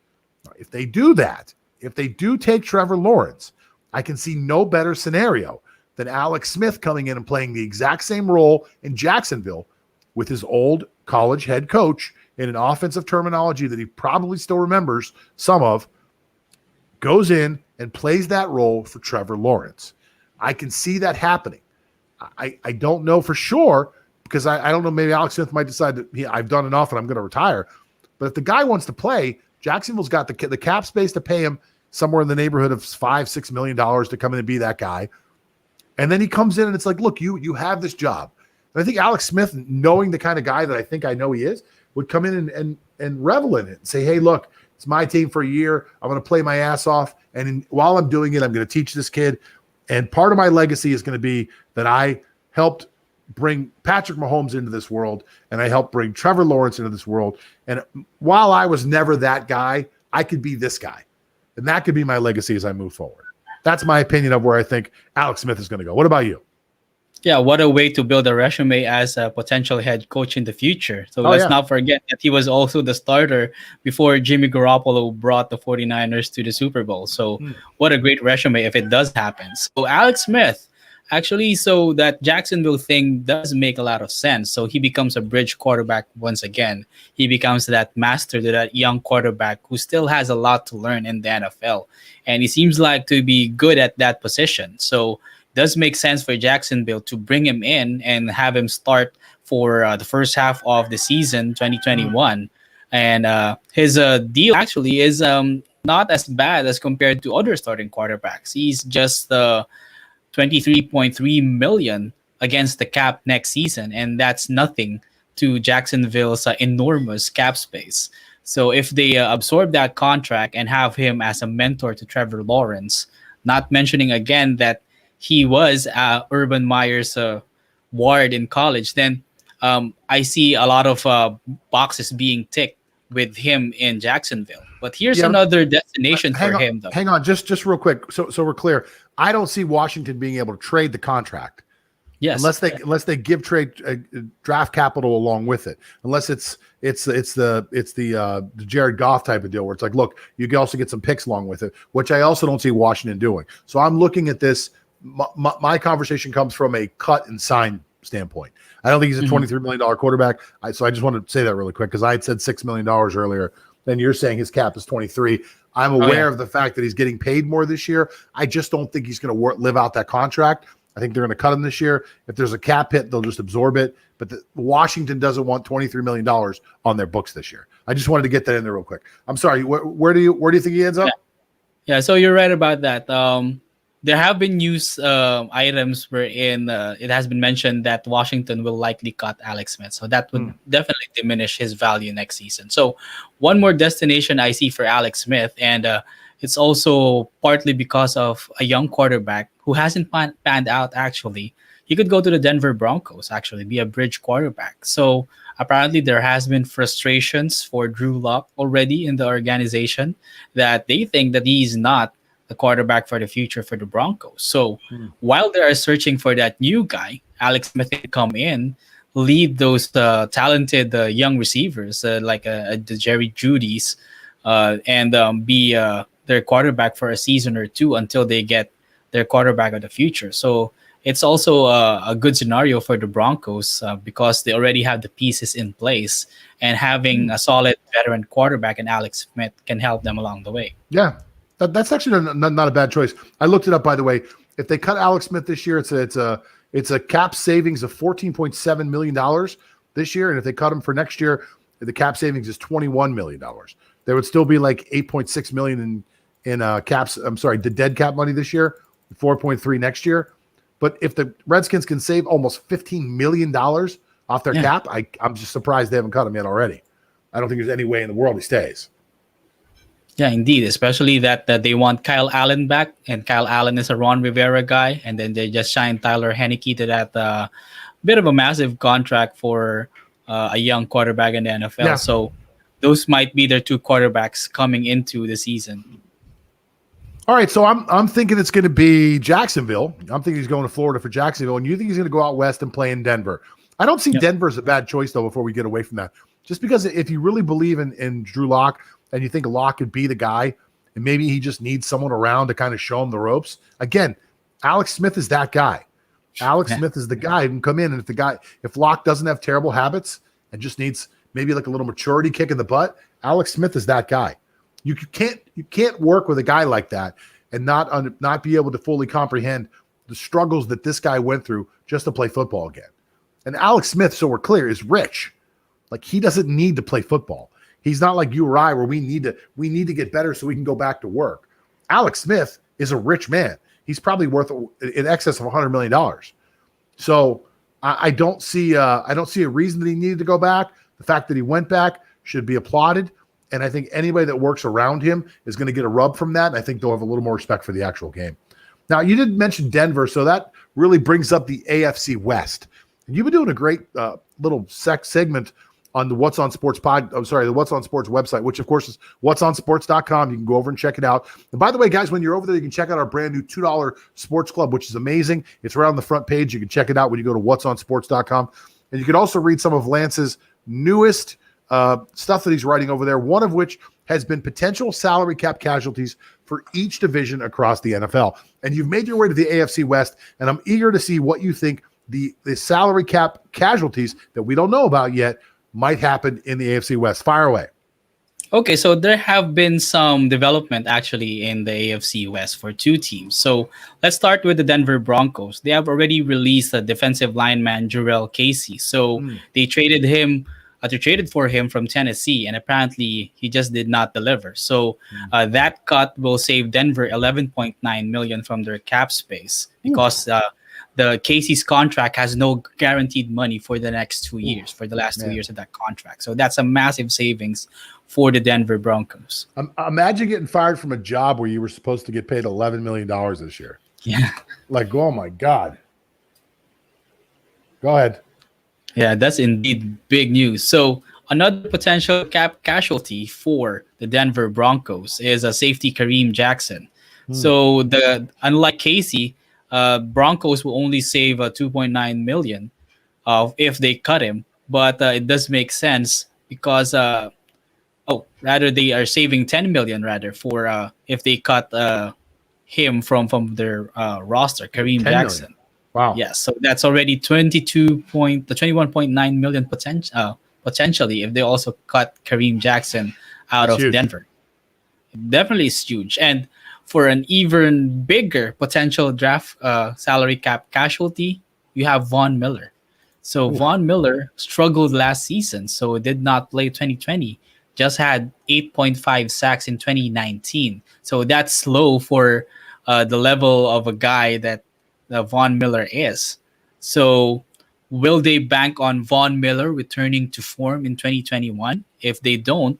If they do that, if they do take Trevor Lawrence, I can see no better scenario than Alex Smith coming in and playing the exact same role in Jacksonville with his old college head coach in an offensive terminology that he probably still remembers some of, goes in and plays that role for Trevor Lawrence. I can see that happening. I don't know for sure because I don't know. Maybe Alex Smith might decide that I've done enough and I'm going to retire. But if the guy wants to play, Jacksonville's got the cap space to pay him somewhere in the neighborhood of $5-6 million to come in and be that guy. And then he comes in and it's like, look, you have this job. And I think Alex Smith, knowing the kind of guy that I think I know he is, would come in and revel in it and say, hey, look, it's my team for a year. I'm going to play my ass off. And while I'm doing it, I'm going to teach this kid. And part of my legacy is going to be that I helped bring Patrick Mahomes into this world, and I helped bring Trevor Lawrence into this world. And while I was never that guy, I could be this guy. And that could be my legacy as I move forward. That's my opinion of where I think Alex Smith is going to go. What about you? Yeah, what a way to build a resume as a potential head coach in the future. So let's not forget that he was also the starter before Jimmy Garoppolo brought the 49ers to the Super Bowl. So what a great resume if it does happen. So Alex Smith, actually, so that Jacksonville thing does make a lot of sense. So he becomes a bridge quarterback once again. He becomes that master to that young quarterback who still has a lot to learn in the NFL. And he seems like to be good at that position. So does make sense for Jacksonville to bring him in and have him start for the first half of the season 2021. And his deal actually is not as bad as compared to other starting quarterbacks. He's just $23.3 million against the cap next season, and that's nothing to Jacksonville's enormous cap space. So if they absorb that contract and have him as a mentor to Trevor Lawrence, not mentioning again that he was Urban Meyer's ward in college, then I see a lot of boxes being ticked with him in Jacksonville. But here's another destination for him, though. Hang on, just real quick, so we're clear. I don't see Washington being able to trade the contract. Yes, unless they give Trey draft capital along with it. Unless it's the Jared Goff type of deal where it's like, look, you can also get some picks along with it, which I also don't see Washington doing. So I'm looking at this. My conversation comes from a cut and sign standpoint. I don't think he's a $23 million quarterback. So I just wanted to say that really quick because I had said $6 million earlier. Then you're saying his cap is 23. I'm aware of the fact that he's getting paid more this year. I just don't think he's going to live out that contract. I think they're going to cut him this year. If there's a cap hit, they'll just absorb it. But Washington doesn't want $23 million on their books this year. I just wanted to get that in there real quick. I'm sorry. Where do you think he ends up? Yeah. So you're right about that. There have been news items wherein it has been mentioned that Washington will likely cut Alex Smith. So that would definitely diminish his value next season. So one more destination I see for Alex Smith, and it's also partly because of a young quarterback who hasn't panned out actually. He could go to the Denver Broncos, actually, be a bridge quarterback. So apparently there has been frustrations for Drew Lock already in the organization that they think that he's not the quarterback for the future for the Broncos. So while they are searching for that new guy, Alex Smith can come in, lead those talented young receivers the Jerry Judys, and be their quarterback for a season or two until they get their quarterback of the future. So it's also a good scenario for the Broncos because they already have the pieces in place, and having a solid veteran quarterback and Alex Smith can help them along the way. Yeah, that's actually not a bad choice. I looked it up, by the way. If they cut Alex Smith this year, it's a cap savings of $14.7 million this year, and if they cut him for next year, the cap savings is $21 million. There would still be like $8.6 million in caps. I'm sorry, the dead cap money this year, 4.3 next year. But if the Redskins can save almost $15 million off their cap, I'm just surprised they haven't cut him yet already. I don't think there's any way in the world he stays. Yeah, indeed, especially that they want Kyle Allen back, and Kyle Allen is a Ron Rivera guy, and then they just signed Tyler Heineke to that bit of a massive contract for a young quarterback in the NFL. Yeah. So those might be their two quarterbacks coming into the season. All right, so I'm thinking it's going to be Jacksonville. I'm thinking he's going to Florida for Jacksonville, and you think he's going to go out west and play in Denver. I don't see Denver as a bad choice, though, before we get away from that. Just because if you really believe in Drew Lock and you think Lock could be the guy, and maybe he just needs someone around to kind of show him the ropes. Again, Alex Smith is that guy. Alex Smith is the guy who can come in, and if Lock doesn't have terrible habits and just needs maybe like a little maturity kick in the butt, Alex Smith is that guy. You can't work with a guy like that and not be able to fully comprehend the struggles that this guy went through just to play football again. And Alex Smith, so we're clear, is rich. Like, he doesn't need to play football. He's not like you or I, where we need to get better so we can go back to work. Alex Smith is a rich man. He's probably worth in excess of $100 million. So I don't see a reason that he needed to go back. The fact that he went back should be applauded. And I think anybody that works around him is going to get a rub from that. And I think they'll have a little more respect for the actual game. Now, you didn't mention Denver, so that really brings up the AFC West. And you've been doing a great little segment on the What's on Sports the What's on Sports website, which of course is whatsonsports.com. You can go over and check it out. And by the way, guys, when you're over there, you can check out our brand new $2 sports club, which is amazing. It's right on the front page. You can check it out when you go to whatsonsports.com. And you can also read some of Lance's newest stuff that he's writing over there, one of which has been potential salary cap casualties for each division across the NFL. And you've made your way to the AFC West, and I'm eager to see what you think the salary cap casualties that we don't know about yet might happen in the AFC West. Fire away. Okay, so there have been some development actually in the AFC West for two teams. So let's start with the Denver Broncos. They have already released a defensive lineman, Jurrell Casey. So they traded for him from Tennessee, and apparently he just did not deliver. So that cut will save Denver $11.9 million from their cap space because the Casey's contract has no guaranteed money for the next 2 years, for the last 2 years of that contract. So that's a massive savings for the Denver Broncos. Imagine getting fired from a job where you were supposed to get paid $11 million this year. Yeah. Like, oh my God. Go ahead. Yeah, that's indeed big news. So another potential cap casualty for the Denver Broncos is a safety Kareem Jackson. So unlike Casey, Broncos will only save $2.9 million if they cut him, but it does make sense because they are saving $10 million for if they cut him from their roster, Kareem Jackson. Million. Wow. Yes, so that's already 21.9 million potentially if they also cut Kareem Jackson out of Denver. It definitely is huge. And for an even bigger potential draft salary cap casualty, you have Von Miller. So Von Miller struggled last season, so did not play 2020. Just had 8.5 sacks in 2019. So that's low for the level of a guy that Von Miller is. So will they bank on Von Miller returning to form in 2021? If they don't,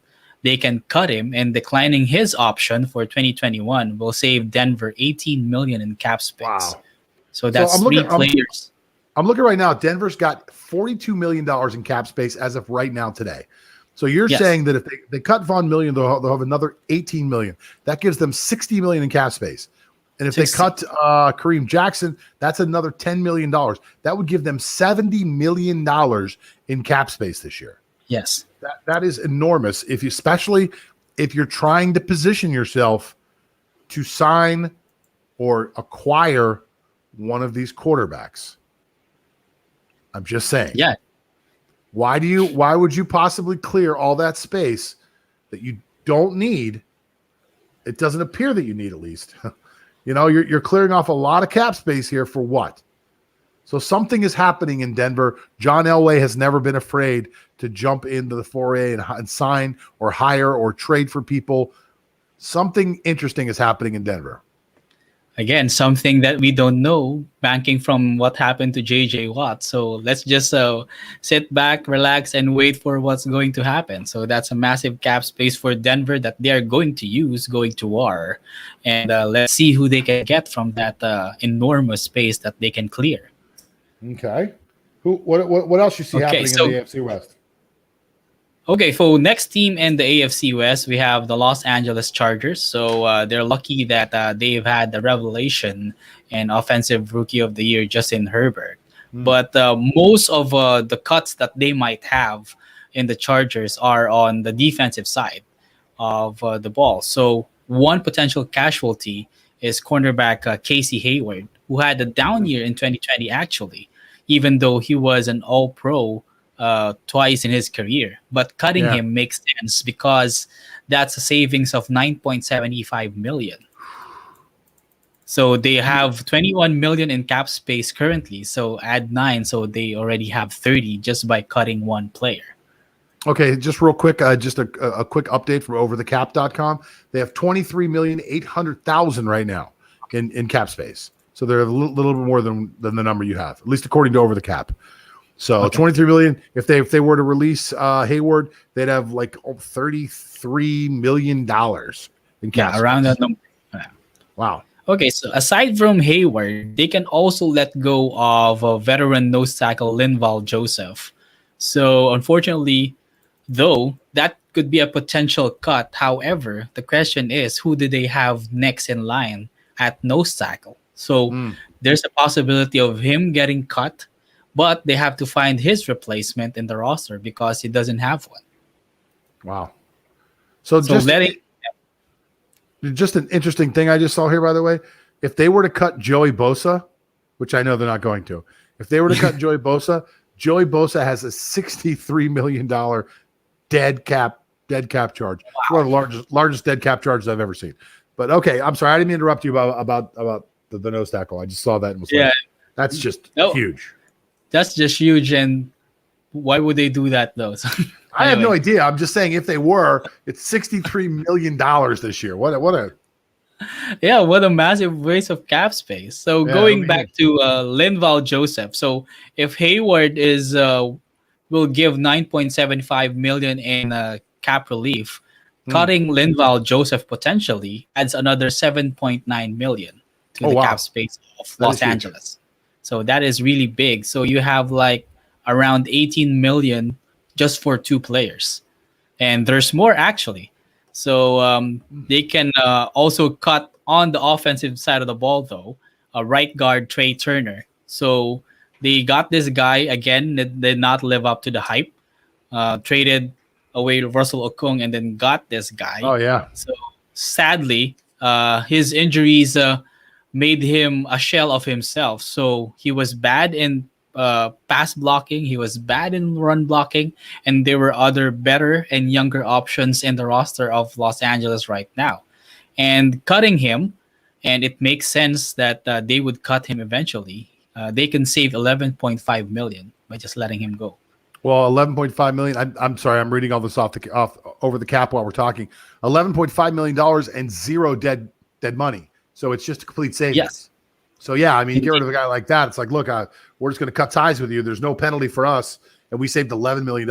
they can cut him, and declining his option for 2021 will save Denver 18 million in cap space. Wow. So that's three players. I'm looking right now. Denver's got $42 million in cap space as of right now today. So you're saying that if they cut Von Million, they'll have another 18 million. That gives them 60 million in cap space. And if 60. They cut Kareem Jackson, that's another $10 million. That would give them $70 million in cap space this year. Yes. That is enormous, especially if you're trying to position yourself to sign or acquire one of these quarterbacks. I'm just saying. Yeah. Why would you possibly clear all that space that you don't need? It doesn't appear that you need, at least. You're clearing off a lot of cap space here for what? So something is happening in Denver. John Elway has never been afraid to jump into the foray and sign or hire or trade for people. Something interesting is happening in Denver. Again, something that we don't know, banking from what happened to J.J. Watt. So let's just sit back, relax, and wait for what's going to happen. So that's a massive cap space for Denver that they are going to use going to war. And let's see who they can get from that enormous space that they can clear. Okay. What else you see happening in the AFC West? Okay, for next team in the AFC West, we have the Los Angeles Chargers. So they're lucky that they've had the revelation and offensive rookie of the year, Justin Herbert. But most of the cuts that they might have in the Chargers are on the defensive side of the ball. So one potential casualty is cornerback Casey Hayward, who had a down year in 2020, actually, even though he was an all-pro twice in his career. But cutting him makes sense because that's a savings of 9.75 million. So they have 21 million in cap space currently. So add 9, so they already have 30 just by cutting one player. Okay, just real quick, just a quick update from overthecap.com. They have 23,800,000 right now in cap space. So they're a little bit more than the number you have, at least according to Over the Cap. So 23 million. If they were to release Hayward, they'd have like $33 million in cap space. Around that number. Wow. Okay, so aside from Hayward, they can also let go of veteran nose tackle Linval Joseph. So unfortunately, though, that could be a potential cut. However, the question is, who do they have next in line at nose tackle? So there's a possibility of him getting cut, but they have to find his replacement in the roster because he doesn't have one. Wow. So just an interesting thing I just saw here, by the way. If they were to cut Joey Bosa, which I know they're not going to, if they were to cut Joey Bosa has a $63 million dead cap charge. Wow. One of the largest dead cap charges I've ever seen. But okay, I'm sorry, I didn't mean to interrupt you about the nose tackle. I just saw that and was like, that's just huge. That's just huge. And why would they do that though? So, I have no idea. I'm just saying if they were, it's $63 million this year. What a massive waste of cap space. So going back to Linval Joseph. So if Hayward will give 9.75 million in cap relief, cutting Linval Joseph potentially adds another 7.9 million to the cap space of Los Angeles. So that is really big. So you have like around 18 million just for 2 players. And there's more actually. So they can also cut on the offensive side of the ball, though, a right guard, Trey Turner. So they got this guy, again, that did not live up to the hype. Traded away Russell Okung and then got this guy. Oh, yeah. So sadly, his injuries made him a shell of himself. So he was bad in pass blocking, he was bad in run blocking, and there were other better and younger options in the roster of Los Angeles right now. And cutting him, and it makes sense that they would cut him eventually. They can save 11.5 million by just letting him go. Well, 11.5 million. I'm sorry, I'm reading all this off over the cap while we're talking. $11.5 million and zero dead money. So it's just a complete savings. Yes. So, yeah, I mean, get rid of a guy like that. It's like, look, we're just going to cut ties with you. There's no penalty for us, and we saved $11 million.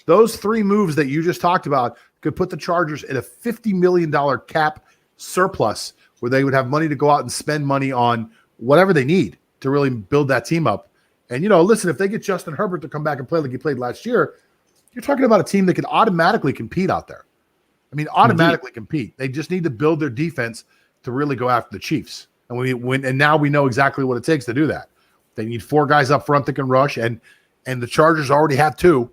Those 3 moves that you just talked about could put the Chargers in a $50 million cap surplus where they would have money to go out and spend money on whatever they need to really build that team up. And, listen, if they get Justin Herbert to come back and play like he played last year, you're talking about a team that can automatically compete out there. I mean, automatically compete. They just need to build their defense to really go after the Chiefs. And now we know exactly what it takes to do that. They need 4 guys up front that can rush, and the Chargers already have 2.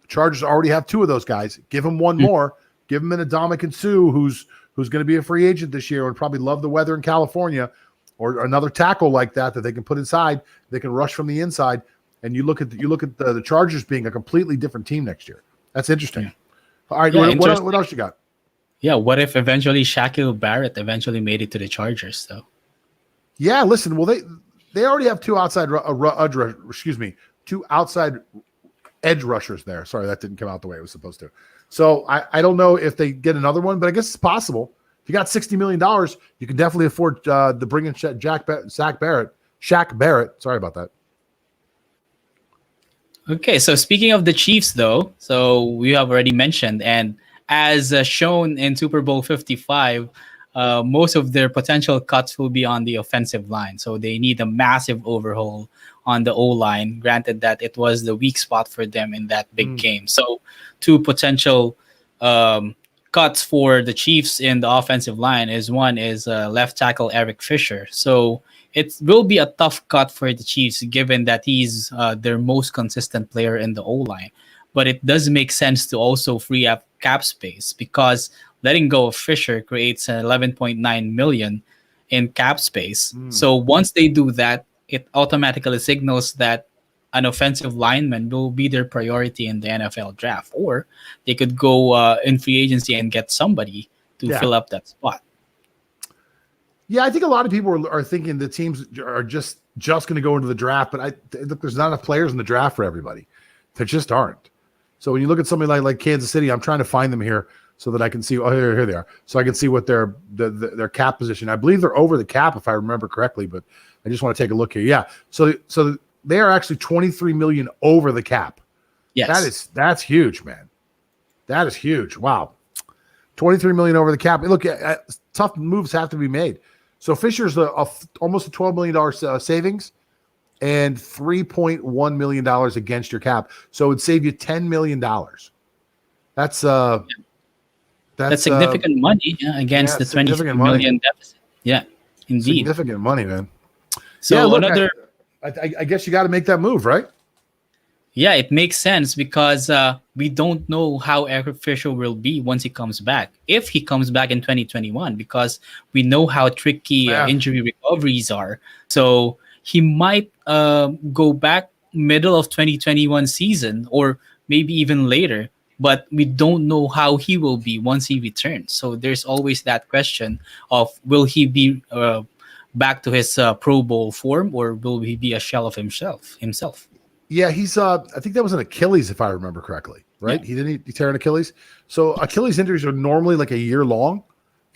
The Chargers already have 2 of those guys. Give them one more. Give them an Ndamukong Suh, who's going to be a free agent this year and probably love the weather in California, or another tackle like that they can put inside. They can rush from the inside. And you look at the Chargers being a completely different team next year. That's interesting. Yeah. All right, what else you got? Yeah, what if eventually Shaquille Barrett eventually made it to the Chargers, though? Yeah, listen. Well, they already have 2 outside edge rushers there. Sorry, that didn't come out the way it was supposed to. So I don't know if they get another one, but I guess it's possible. If you got $60 million, you can definitely afford to bring in Shaq Barrett. Sorry about that. Okay, so speaking of the Chiefs, though, so we have already mentioned, and as shown in Super Bowl 55, most of their potential cuts will be on the offensive line. So they need a massive overhaul on the O-line, granted that it was the weak spot for them in that big game. So 2 potential cuts for the Chiefs in the offensive line is one is left tackle Eric Fisher. So it will be a tough cut for the Chiefs given that he's their most consistent player in the O-line. But it does make sense to also free up cap space because letting go of Fisher creates $11.9 million in cap space. So once they do that, it automatically signals that an offensive lineman will be their priority in the NFL draft, or they could go in free agency and get somebody to fill up that spot. Yeah, I think a lot of people are thinking the teams are just going to go into the draft, but look, there's not enough players in the draft for everybody. There just aren't. So when you look at somebody like Kansas City, I'm trying to find them here so that I can see. Oh, here they are. So I can see what their cap position. I believe they're over the cap if I remember correctly, but I just want to take a look here. Yeah. So they are actually $23 million over the cap. Yes. That's huge, man. That is huge. Wow. $23 million over the cap. Look, tough moves have to be made. So Fisher's almost a $12 million savings and $3.1 million against your cap. So it would save you $10 million. That's significant money against the $23 million deficit. Yeah, indeed. Significant money, man. So I guess you got to make that move, right? Yeah, it makes sense because we don't know how Eric Fisher will be once he comes back. If he comes back in 2021, because we know how tricky injury recoveries are. So he might go back middle of 2021 season or maybe even later, but we don't know how he will be once he returns. So there's always that question of will he be back to his Pro Bowl form or will he be a shell of himself? Yeah, he's I think that was an Achilles, if I remember correctly, right? Yeah. He tear an Achilles. So Achilles injuries are normally like a year long,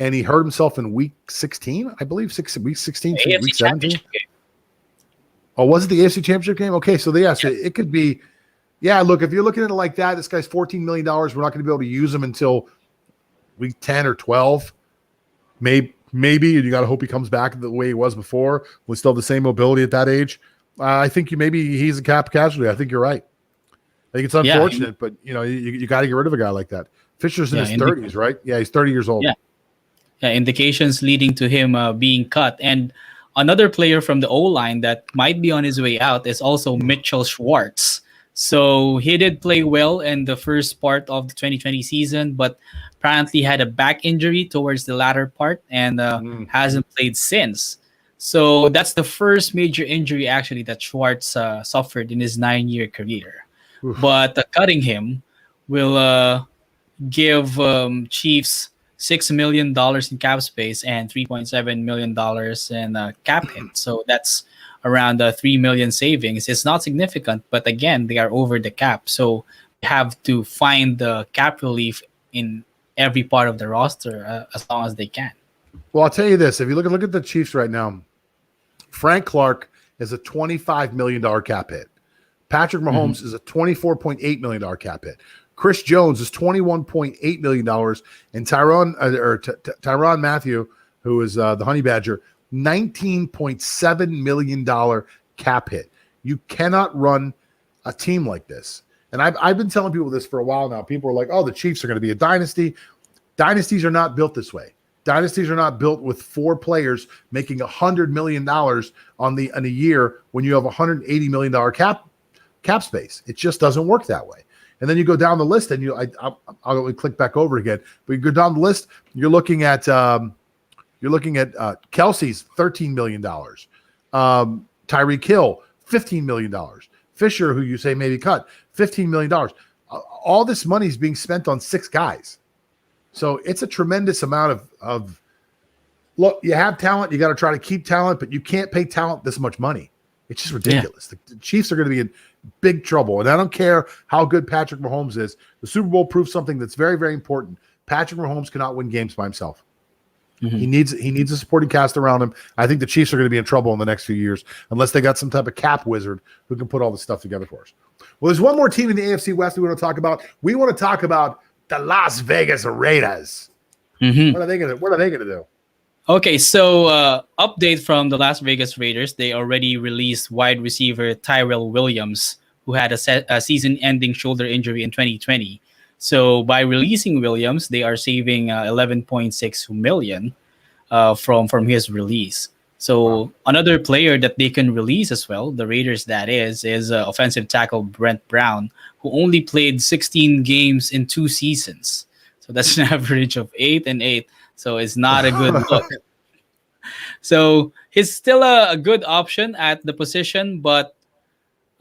and he hurt himself in week 16, I believe, week 16 to week 17. Oh, was it the AFC Championship game? Okay, so so it could be. Yeah, look, if you're looking at it like that, this guy's $14 million. We're not going to be able to use him until week 10 or 12. Maybe, and you got to hope he comes back the way he was before, with still the same mobility at that age. I think maybe he's a cap casualty. I think you're right. I think it's unfortunate, but you got to get rid of a guy like that. Fisher's in his 30s, right? Yeah, he's 30 years old. Yeah, indications leading to him being cut. And another player from the O-line that might be on his way out is also Mitchell Schwartz. So he did play well in the first part of the 2020 season, but apparently had a back injury towards the latter part and hasn't played since. So that's the first major injury actually that Schwartz suffered in his 9-year career. Oof. But cutting him will give Chiefs $6 million in cap space and $3.7 million in cap hit. So that's around $3 million savings. It's not significant, but again, they are over the cap. So you have to find the cap relief in every part of the roster as long as they can. Well, I'll tell you this. If you look at the Chiefs right now, Frank Clark is a $25 million cap hit. Patrick Mahomes is a $24.8 million cap hit. Chris Jones is $21.8 million, and Tyrann Mathieu, who is the Honey Badger, $19.7 million cap hit. You cannot run a team like this. And I've been telling people this for a while now. People are like, oh, the Chiefs are going to be a dynasty. Dynasties are not built this way. Dynasties are not built with 4 players making $100 million in a year when you have $180 million cap space. It just doesn't work that way. And then you go down the list, and I'll click back over again. But you go down the list, you're looking at Kelsey's $13 million, Tyreek Hill $15 million, Fisher, who you say maybe cut, $15 million. All this money is being spent on 6 guys. So it's a tremendous amount of look, you have talent, you got to try to keep talent, but you can't pay talent this much money. It's just ridiculous. Yeah. The Chiefs are going to be in big trouble. And I don't care how good Patrick Mahomes is. The Super Bowl proves something that's very, very important. Patrick Mahomes cannot win games by himself. Mm-hmm. He needs a supporting cast around him. I think the Chiefs are going to be in trouble in the next few years unless they got some type of cap wizard who can put all this stuff together for us. Well, there's one more team in the AFC West we want to talk about. We want to talk about the Las Vegas Raiders. Mm-hmm. What are they going to do? Okay, so update from the Las Vegas Raiders. They already released wide receiver Tyrell Williams, who had a season-ending shoulder injury in 2020. So by releasing Williams, they are saving $11.6 million from his release. So another player that they can release as well, the Raiders that is offensive tackle Brent Brown, who only played 16 games in 2 seasons. So that's an average of 8-8. So it's not a good look. So he's still a good option at the position, but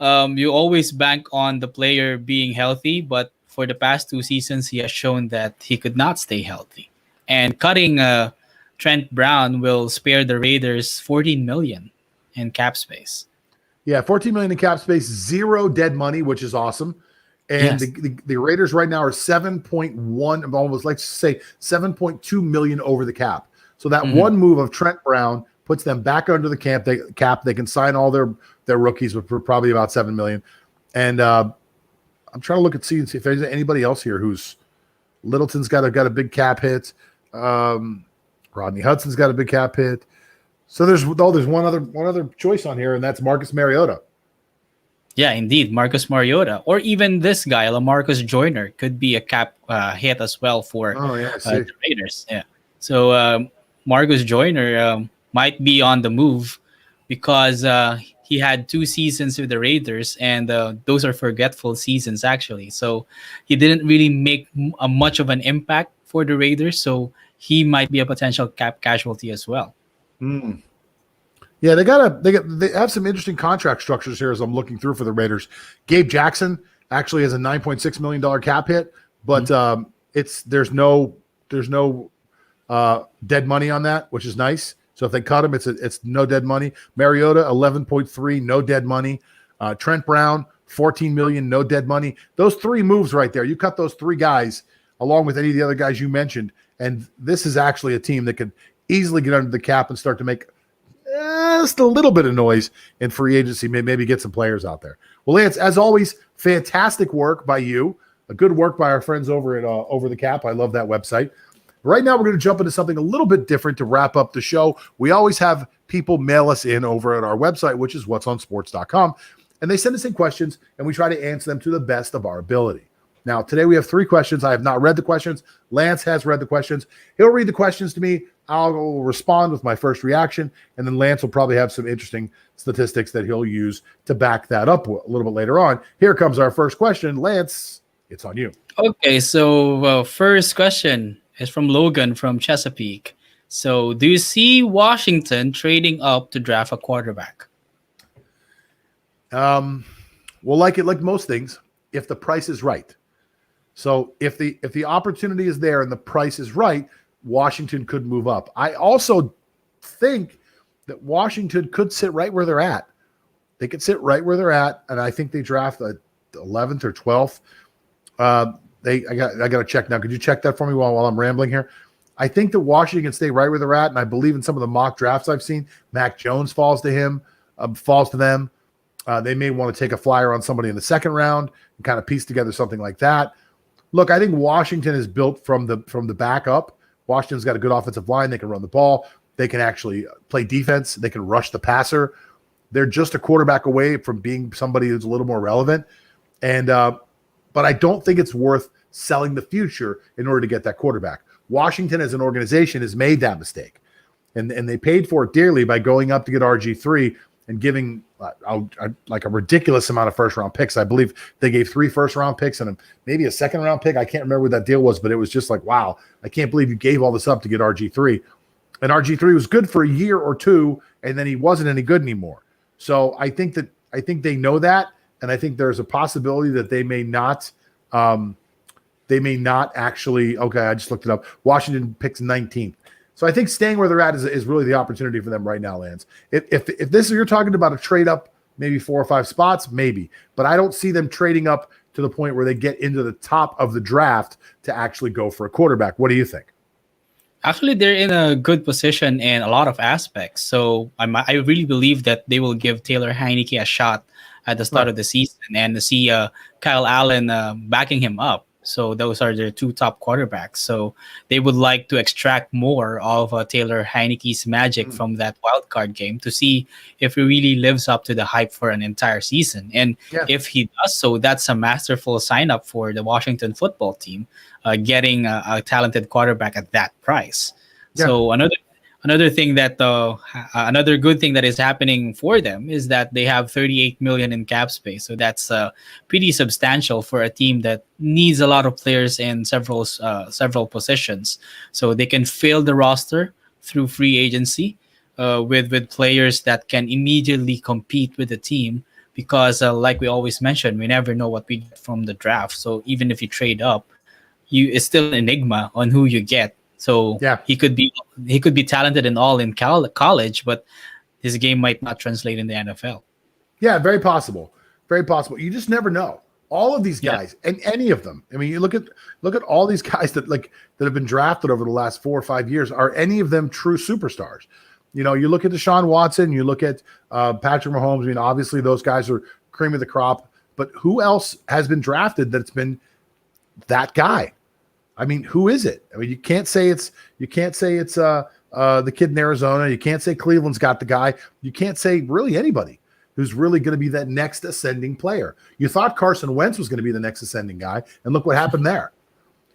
you always bank on the player being healthy. But for the past 2 seasons, he has shown that he could not stay healthy. And cutting Trent Brown will spare the Raiders $14 million in cap space. Yeah, $14 million in cap space, 0 dead money, which is awesome. And yes. the Raiders right now are 7.1, almost like to say 7.2 million over the cap. So that one move of Trent Brown puts them back under the cap. They can sign all their rookies for probably about 7 million. And I'm trying to look and see if there's anybody else here who's Littleton's got a big cap hit. Rodney Hudson's got a big cap hit. So there's one other choice on here, and that's Marcus Mariota. Yeah, indeed, Marcus Mariota, or even this guy, LaMarcus Joyner, could be a cap hit as well for the Raiders. Yeah, so Marcus Joyner might be on the move because he had 2 seasons with the Raiders, and those are forgetful seasons actually. So he didn't really make much of an impact for the Raiders. So he might be a potential cap casualty as well. Mm. Yeah, they have some interesting contract structures here as I'm looking through for the Raiders. Gabe Jackson actually has a $9.6 million cap hit, but there's no dead money on that, which is nice. So if they cut him, it's no dead money. Mariota 11.3, no dead money. Trent Brown 14 million, no dead money. Those 3 moves right there. You cut those 3 guys along with any of the other guys you mentioned, and this is actually a team that could easily get under the cap and start to make just a little bit of noise in free agency, maybe get some players out there. Well, Lance, as always, fantastic work by you. A good work by our friends over at Over the Cap. I love that website. Right now, we're going to jump into something a little bit different to wrap up the show. We always have people mail us in over at our website, which is whatsonsports.com, and they send us in questions, and we try to answer them to the best of our ability. Now, today we have 3 questions. I have not read the questions. Lance has read the questions. He'll read the questions to me. I'll respond with my first reaction, and then Lance will probably have some interesting statistics that he'll use to back that up a little bit later on. Here comes our first question. Lance, it's on you. Okay, so first question is from Logan from Chesapeake. So do you see Washington trading up to draft a quarterback? Well, like most things, if the price is right. So if the opportunity is there and the price is right, Washington could move up. I also think that Washington could sit right where they're at. They could sit right where they're at, and I think they draft the 11th or 12th. I got to check now. Could you check that for me while I'm rambling here? I think that Washington can stay right where they're at, and I believe in some of the mock drafts I've seen, Mac Jones falls to them. They may want to take a flyer on somebody in the 2nd round and kind of piece together something like that. Look, I think Washington is built from the back up. Washington's got a good offensive line. They can run the ball. They can actually play defense. They can rush the passer. They're just a quarterback away from being somebody who's a little more relevant. And but I don't think it's worth selling the future in order to get that quarterback. Washington as an organization has made that mistake. And they paid for it dearly by going up to get RG3 and giving like a ridiculous amount of first-round picks. I believe they gave 3 first-round picks and maybe a second-round pick. I can't remember what that deal was, but it was just like, wow, I can't believe you gave all this up to get RG3. And RG3 was good for a year or two, and then he wasn't any good anymore. So I think they know that, and I think there's a possibility that they may not actually. Okay, I just looked it up. Washington picks 19th. So I think staying where they're at is really the opportunity for them right now, Lance. If this you're talking about a trade up, maybe 4 or 5 spots, maybe, but I don't see them trading up to the point where they get into the top of the draft to actually go for a quarterback. What do you think? Actually, they're in a good position in a lot of aspects. So I really believe that they will give Taylor Heineke a shot at the start of the season and to see Kyle Allen backing him up. So those are their 2 top quarterbacks. So they would like to extract more of Taylor Heineke's magic from that wild card game to see if he really lives up to the hype for an entire season. And if he does so, that's a masterful sign up for the Washington football team, getting a talented quarterback at that price. Yeah. So another thing that another good thing that is happening for them is that they have 38 million in cap space. So that's pretty substantial for a team that needs a lot of players in several positions. So they can fill the roster through free agency with players that can immediately compete with the team. Because like we always mention, we never know what we get from the draft. So even if you trade up, it's still an enigma on who you get. So he could be talented and all in college, but his game might not translate in the NFL. Yeah, very possible. Very possible. You just never know. All of these guys, and any of them. I mean, you look at all these guys that have been drafted over the last 4 or 5 years. Are any of them true superstars? You know, you look at Deshaun Watson, you look at Patrick Mahomes. I mean, obviously those guys are cream of the crop. But who else has been drafted that's been that guy? I mean, who is it? I mean, you can't say it's the kid in Arizona. You can't say Cleveland's got the guy. You can't say really anybody who's really going to be that next ascending player. You thought Carson Wentz was going to be the next ascending guy, and look what happened there.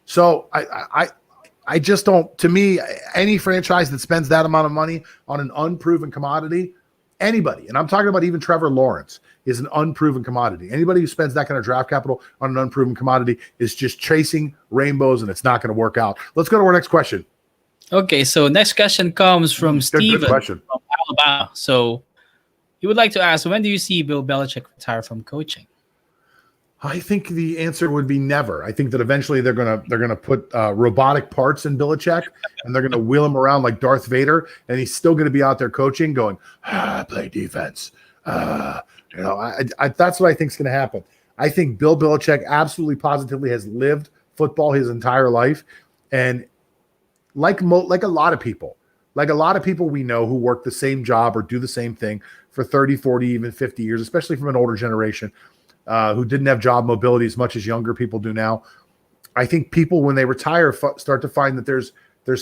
So I just don't. To me, any franchise that spends that amount of money on an unproven commodity, anybody, and I'm talking about even Trevor Lawrence, is an unproven commodity. Anybody who spends that kind of draft capital on an unproven commodity is just chasing rainbows, and it's not going to work out. Let's go to our next question. Okay, so next question comes from Steven from Alabama. So he would like to ask, when do you see Bill Belichick retire from coaching? I think the answer would be never. I think that eventually they're gonna put robotic parts in Belichick, and they're gonna wheel him around like Darth Vader, and he's still gonna be out there coaching, going, play defense. That's what I think is going to happen. I think Bill Belichick absolutely positively has lived football his entire life. And like a lot of people we know who work the same job or do the same thing for 30, 40, even 50 years, especially from an older generation who didn't have job mobility as much as younger people do now. I think people, when they retire, start to find that there's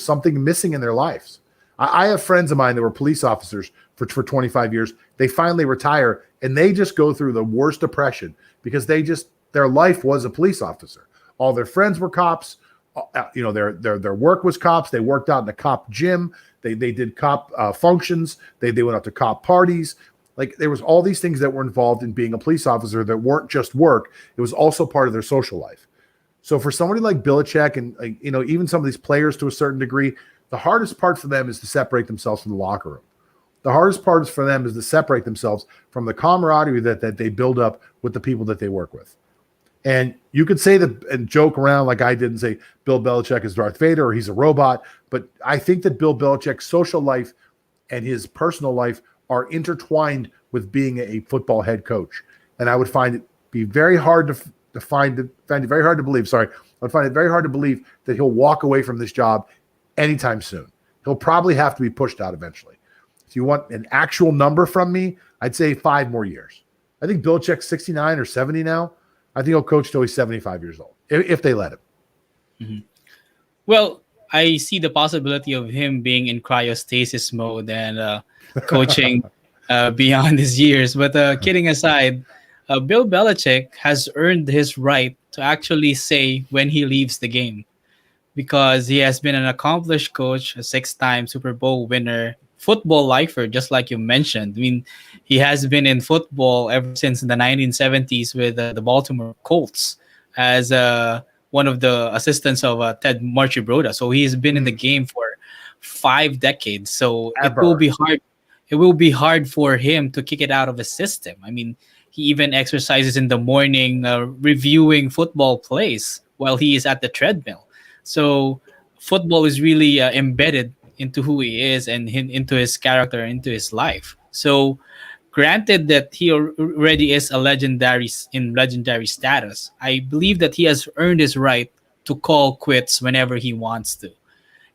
something missing in their lives. I have friends of mine that were police officers for 25 years. They finally retire, and they just go through the worst depression because their life was a police officer. All their friends were cops. Their work was cops. They worked out in a cop gym. They did cop functions. They went out to cop parties. Like, there was all these things that were involved in being a police officer that weren't just work. It was also part of their social life. So for somebody like Belichick and even some of these players to a certain degree, the hardest part for them is to separate themselves from the locker room. The hardest part for them is to separate themselves from the camaraderie that they build up with the people that they work with. And you could say that and joke around like I did and say Bill Belichick is Darth Vader or he's a robot. But I think that Bill Belichick's social life and his personal life are intertwined with being a football head coach. And I would find it be very hard to find it very hard to believe. Sorry. I would find it very hard to believe that he'll walk away from this job anytime soon. He'll probably have to be pushed out eventually. If you want an actual number from me, I'd say 5 more years. I think Belichick's 69 or 70 now. I think he'll coach till he's 75 years old. if they let him. Well, I see the possibility of him being in cryostasis mode and coaching beyond his years. But kidding aside, Bill Belichick has earned his right to actually say when he leaves the game because he has been an accomplished coach, a six-time Super Bowl winner, football lifer, just like you mentioned. I mean, he has been in football ever since the 1970s with the Baltimore Colts as one of the assistants of Ted Marchibroda. So he's been in the game for 5 decades. So it will be hard. It will be hard for him to kick it out of his system. I mean, he even exercises in the morning, reviewing football plays while he is at the treadmill. So football is really embedded into who he is and into his character, into his life. So granted that he already is a legendary status, I believe that he has earned his right to call quits whenever he wants to.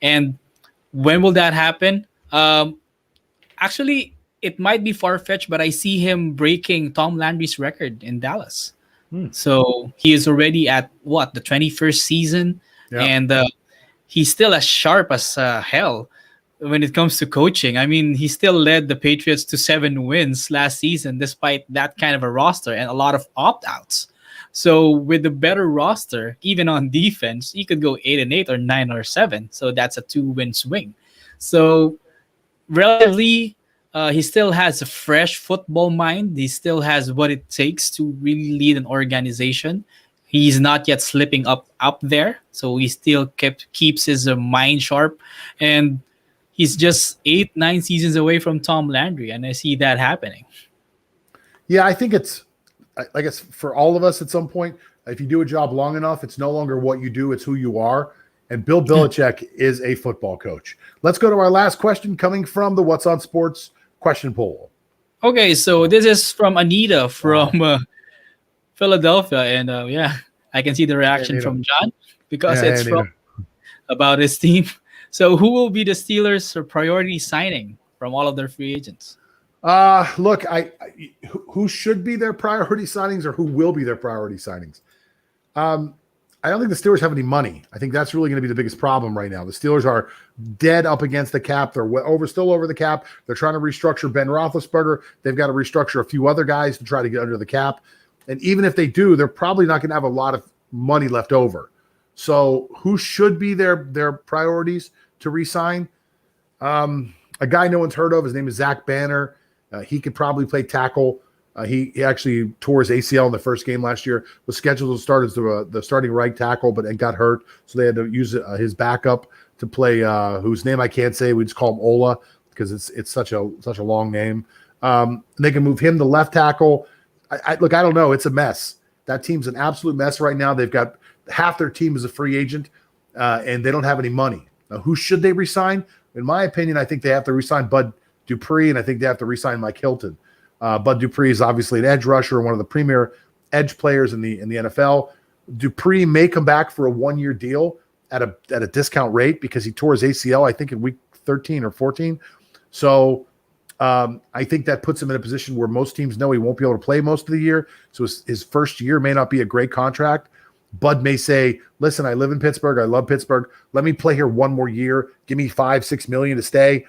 And when will that happen? Actually, it might be far fetched, but I see him breaking Tom Landry's record in Dallas. So he is already at the 21st season, and he's still as sharp as hell when it comes to coaching. I mean, he still led the Patriots to 7 wins last season, despite that kind of a roster and a lot of opt-outs. So with a better roster, even on defense, he could go 8-8 or 9-7. So that's a 2-win swing. So relatively, he still has a fresh football mind. He still has what it takes to really lead an organization. He's not yet slipping up there, so he still keeps his mind sharp, and he's just 8-9 seasons away from Tom Landry, and I see that happening. Yeah, I think it's for all of us at some point. If you do a job long enough, it's no longer what you do; it's who you are. And Bill Belichick is a football coach. Let's go to our last question, coming from the What's on Sports question poll. Okay, so this is from Anita from Philadelphia, and I can see the reaction from John because it's from about his team. So, who will be the Steelers' priority signing from all of their free agents? Look, who should be their priority signings, or who will be their priority signings? I don't think the Steelers have any money. I think that's really going to be the biggest problem right now. The Steelers are dead up against the cap. They're still over the cap. They're trying to restructure Ben Roethlisberger. They've got to restructure a few other guys to try to get under the cap. And even if they do, they're probably not going to have a lot of money left over. So who should be their priorities to re-sign? A guy no one's heard of. His name is Zach Banner. He could probably play tackle. He actually tore his ACL in the first game last year. Was scheduled to start as the starting right tackle, but got hurt, so they had to use his backup to play. Whose name I can't say. We just call him Ola because it's such a long name. They can move him to left tackle. I don't know. It's a mess. That team's an absolute mess right now. They've got half their team is a free agent, and they don't have any money. Now, who should they resign? In my opinion, I think they have to resign Bud Dupree, and I think they have to resign Mike Hilton. Bud Dupree is obviously an edge rusher, one of the premier edge players in the NFL. Dupree may come back for a 1-year deal at a discount rate because he tore his ACL, I think, in week 13 or 14. So I think that puts him in a position where most teams know he won't be able to play most of the year. So his first year may not be a great contract. Bud may say, listen, I live in Pittsburgh. I love Pittsburgh. Let me play here 1 more year. Give me $5-6 million to stay.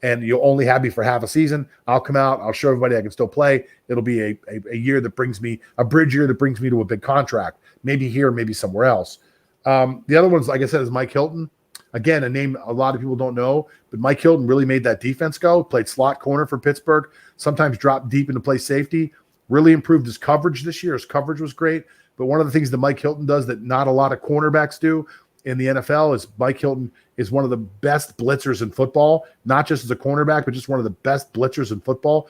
And you'll only have me for half a season. I'll come out. I'll show everybody I can still play. It'll be a year that brings me a bridge year that brings me to a big contract. Maybe here, maybe somewhere else. The other ones, like I said, is Mike Hilton. Again, a name a lot of people don't know, but Mike Hilton really made that defense go. Played slot corner for Pittsburgh. Sometimes dropped deep into play safety. Really improved his coverage this year. His coverage was great. But one of the things that Mike Hilton does that not a lot of cornerbacks do in the NFL is Mike Hilton is one of the best blitzers in football, not just as a cornerback, but just one of the best blitzers in football.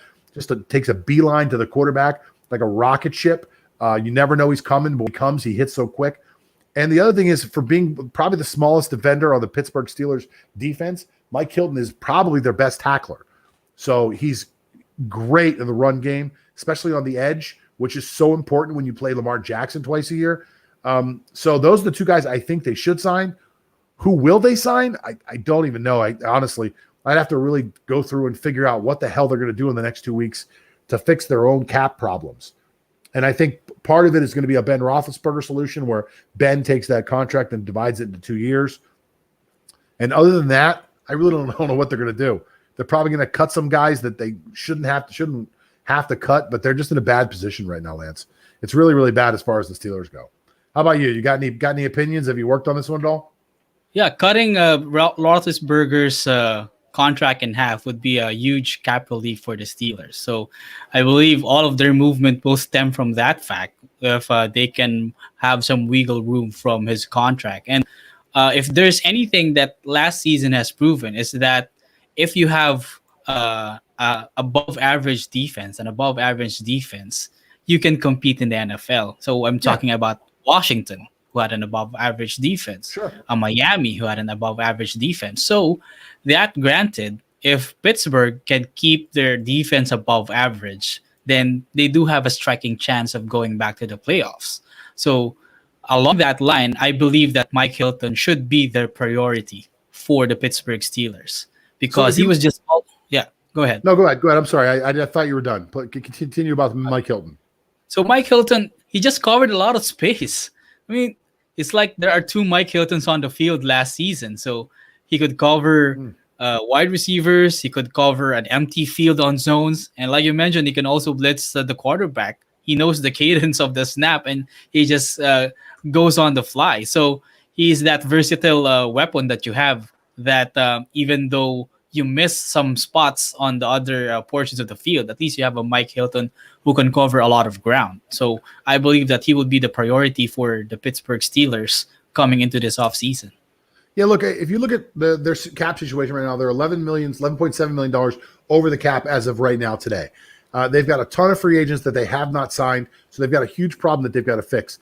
Takes a beeline to the quarterback like a rocket ship. You never know he's coming, but when he comes, he hits so quick. And the other thing is, for being probably the smallest defender on the Pittsburgh Steelers defense, Mike Hilton is probably their best tackler. So he's great in the run game, especially on the edge, which is so important when you play Lamar Jackson twice a year. So those are the two guys I think they should sign. Who will they sign? I don't even know. Honestly, I'd have to really go through and figure out what the hell they're going to do in the next 2 weeks to fix their own cap problems. And I think Part of it is going to be a Ben Roethlisberger solution where Ben takes that contract and divides it into 2 years. And other than that, I really don't know what they're going to do. They're probably going to cut some guys that they shouldn't have to cut, but they're just in a bad position right now, Lance. It's really, really bad as far as the Steelers go. How about you? You got any opinions? Have you worked on this one at all? Yeah, cutting Roethlisberger's contract in half would be a huge cap relief for the Steelers. So I believe all of their movement will stem from that fact if they can have some wiggle room from his contract. And if there's anything that last season has proven is that if you have above average defense, you can compete in the NFL. So I'm talking about Washington, who had an above average defense, sure. Miami, who had an above average defense. So that granted, if Pittsburgh can keep their defense above average, then they do have a striking chance of going back to the playoffs. So along that line, I believe that Mike Hilton should be their priority for the Pittsburgh Steelers because he was just go ahead. No, go ahead. I'm sorry. I thought you were done. Continue about Mike Hilton. So Mike Hilton, he just covered a lot of space. I mean, it's like there are two Mike Hiltons on the field last season. So he could cover wide receivers. He could cover an empty field on zones. And like you mentioned, he can also blitz the quarterback. He knows the cadence of the snap, and he just goes on the fly. So he's that versatile weapon that you have that even though you miss some spots on the other portions of the field, at least you have a Mike Hilton who can cover a lot of ground. So I believe that he would be the priority for the Pittsburgh Steelers coming into this offseason. Yeah, look, if you look at their cap situation right now, they're $11.7 million over the cap as of right now today. They've got a ton of free agents that they have not signed, so they've got a huge problem that they've got to fix.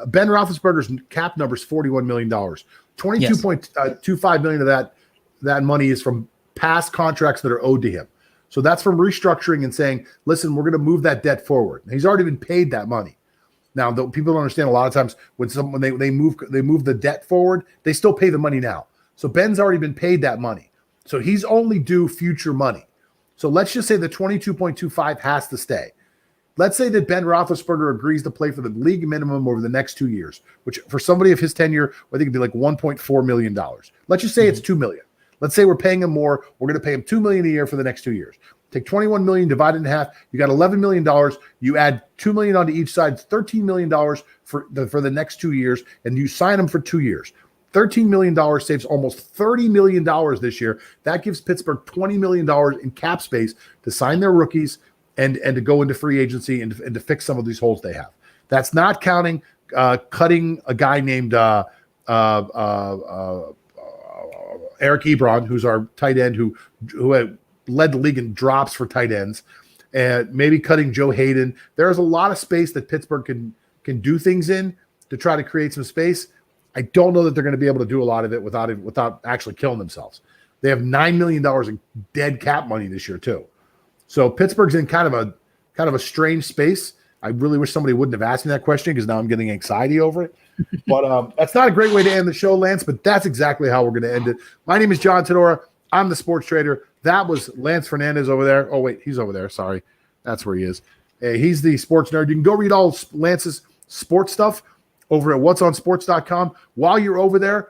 Ben Roethlisberger's cap number is $41 million. $22.25 million of that money is from past contracts that are owed to him. So that's from restructuring and saying, listen, we're going to move that debt forward. And he's already been paid that money. Now, people don't understand a lot of times when they move the debt forward, they still pay the money now. So Ben's already been paid that money. So he's only due future money. So let's just say the 22.25 has to stay. Let's say that Ben Roethlisberger agrees to play for the league minimum over the next 2 years, which for somebody of his tenure, I think it'd be like $1.4 million. Let's just say it's $2 million. Let's say we're paying him more. We're going to pay him $2 million a year for the next 2 years. Take $21 million, divide it in half. You got $11 million. You add $2 million onto each side. It's $13 million for the next 2 years, and you sign them for 2 years. $13 million saves almost $30 million this year. That gives Pittsburgh $20 million in cap space to sign their rookies and to go into free agency and to fix some of these holes they have. That's not counting cutting a guy named Eric Ebron, who's our tight end who had led the league in drops for tight ends, and maybe cutting Joe Hayden. There's a lot of space that Pittsburgh can do things in to try to create some space. I don't know that they're going to be able to do a lot of it without actually killing themselves. They have $9 million in dead cap money this year too. So Pittsburgh's in kind of a strange space. I really wish somebody wouldn't have asked me that question because now I'm getting anxiety over it. But that's not a great way to end the show, Lance, but that's exactly how we're going to end it. My name is John Todora. I'm the sports trader. That was Lance Fernandez over there. Oh, wait, he's over there. Sorry. That's where he is. He's the sports nerd. You can go read all Lance's sports stuff over at whatsonsports.com. While you're over there,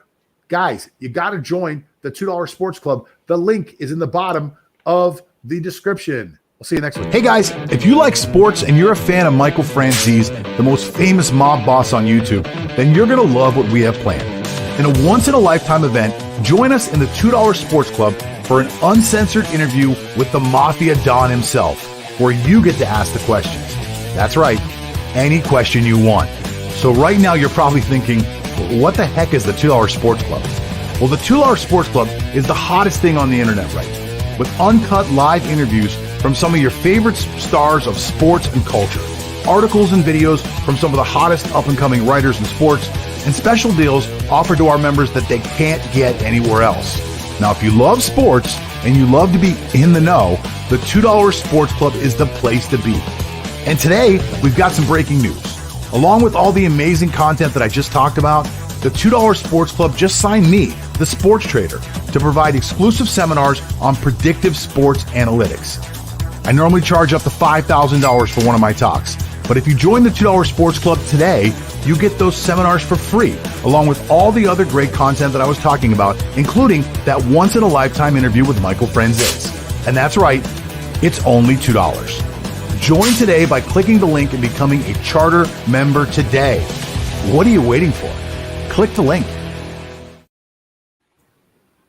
guys, you got to join the $2 Sports Club. The link is in the bottom of the description. We'll see you next week. Hey guys, if you like sports and you're a fan of Michael Franzese, the most famous mob boss on YouTube, then you're going to love what we have planned. In a once-in-a-lifetime event, join us in the $2 Sports Club for an uncensored interview with the Mafia Don himself, where you get to ask the questions. That's right, any question you want. So right now you're probably thinking, what the heck is the $2 Sports Club? Well, the $2 Sports Club is the hottest thing on the internet right now, with uncut live interviews from some of your favorite stars of sports and culture, articles and videos from some of the hottest up-and-coming writers in sports, and special deals offered to our members that they can't get anywhere else. Now, if you love sports and you love to be in the know, the $2 Sports Club is the place to be. And today, we've got some breaking news. Along with all the amazing content that I just talked about, the $2 Sports Club just signed me, the sports trader, to provide exclusive seminars on predictive sports analytics. I normally charge up to $5,000 for one of my talks, But if you join the $2 Sports Club today, you get those seminars for free, along with all the other great content that I was talking about, including that once-in-a-lifetime interview with Michael Franzese. And that's right, it's only $2. Join today by clicking the link and becoming a charter member today. What are you waiting for? Click the link.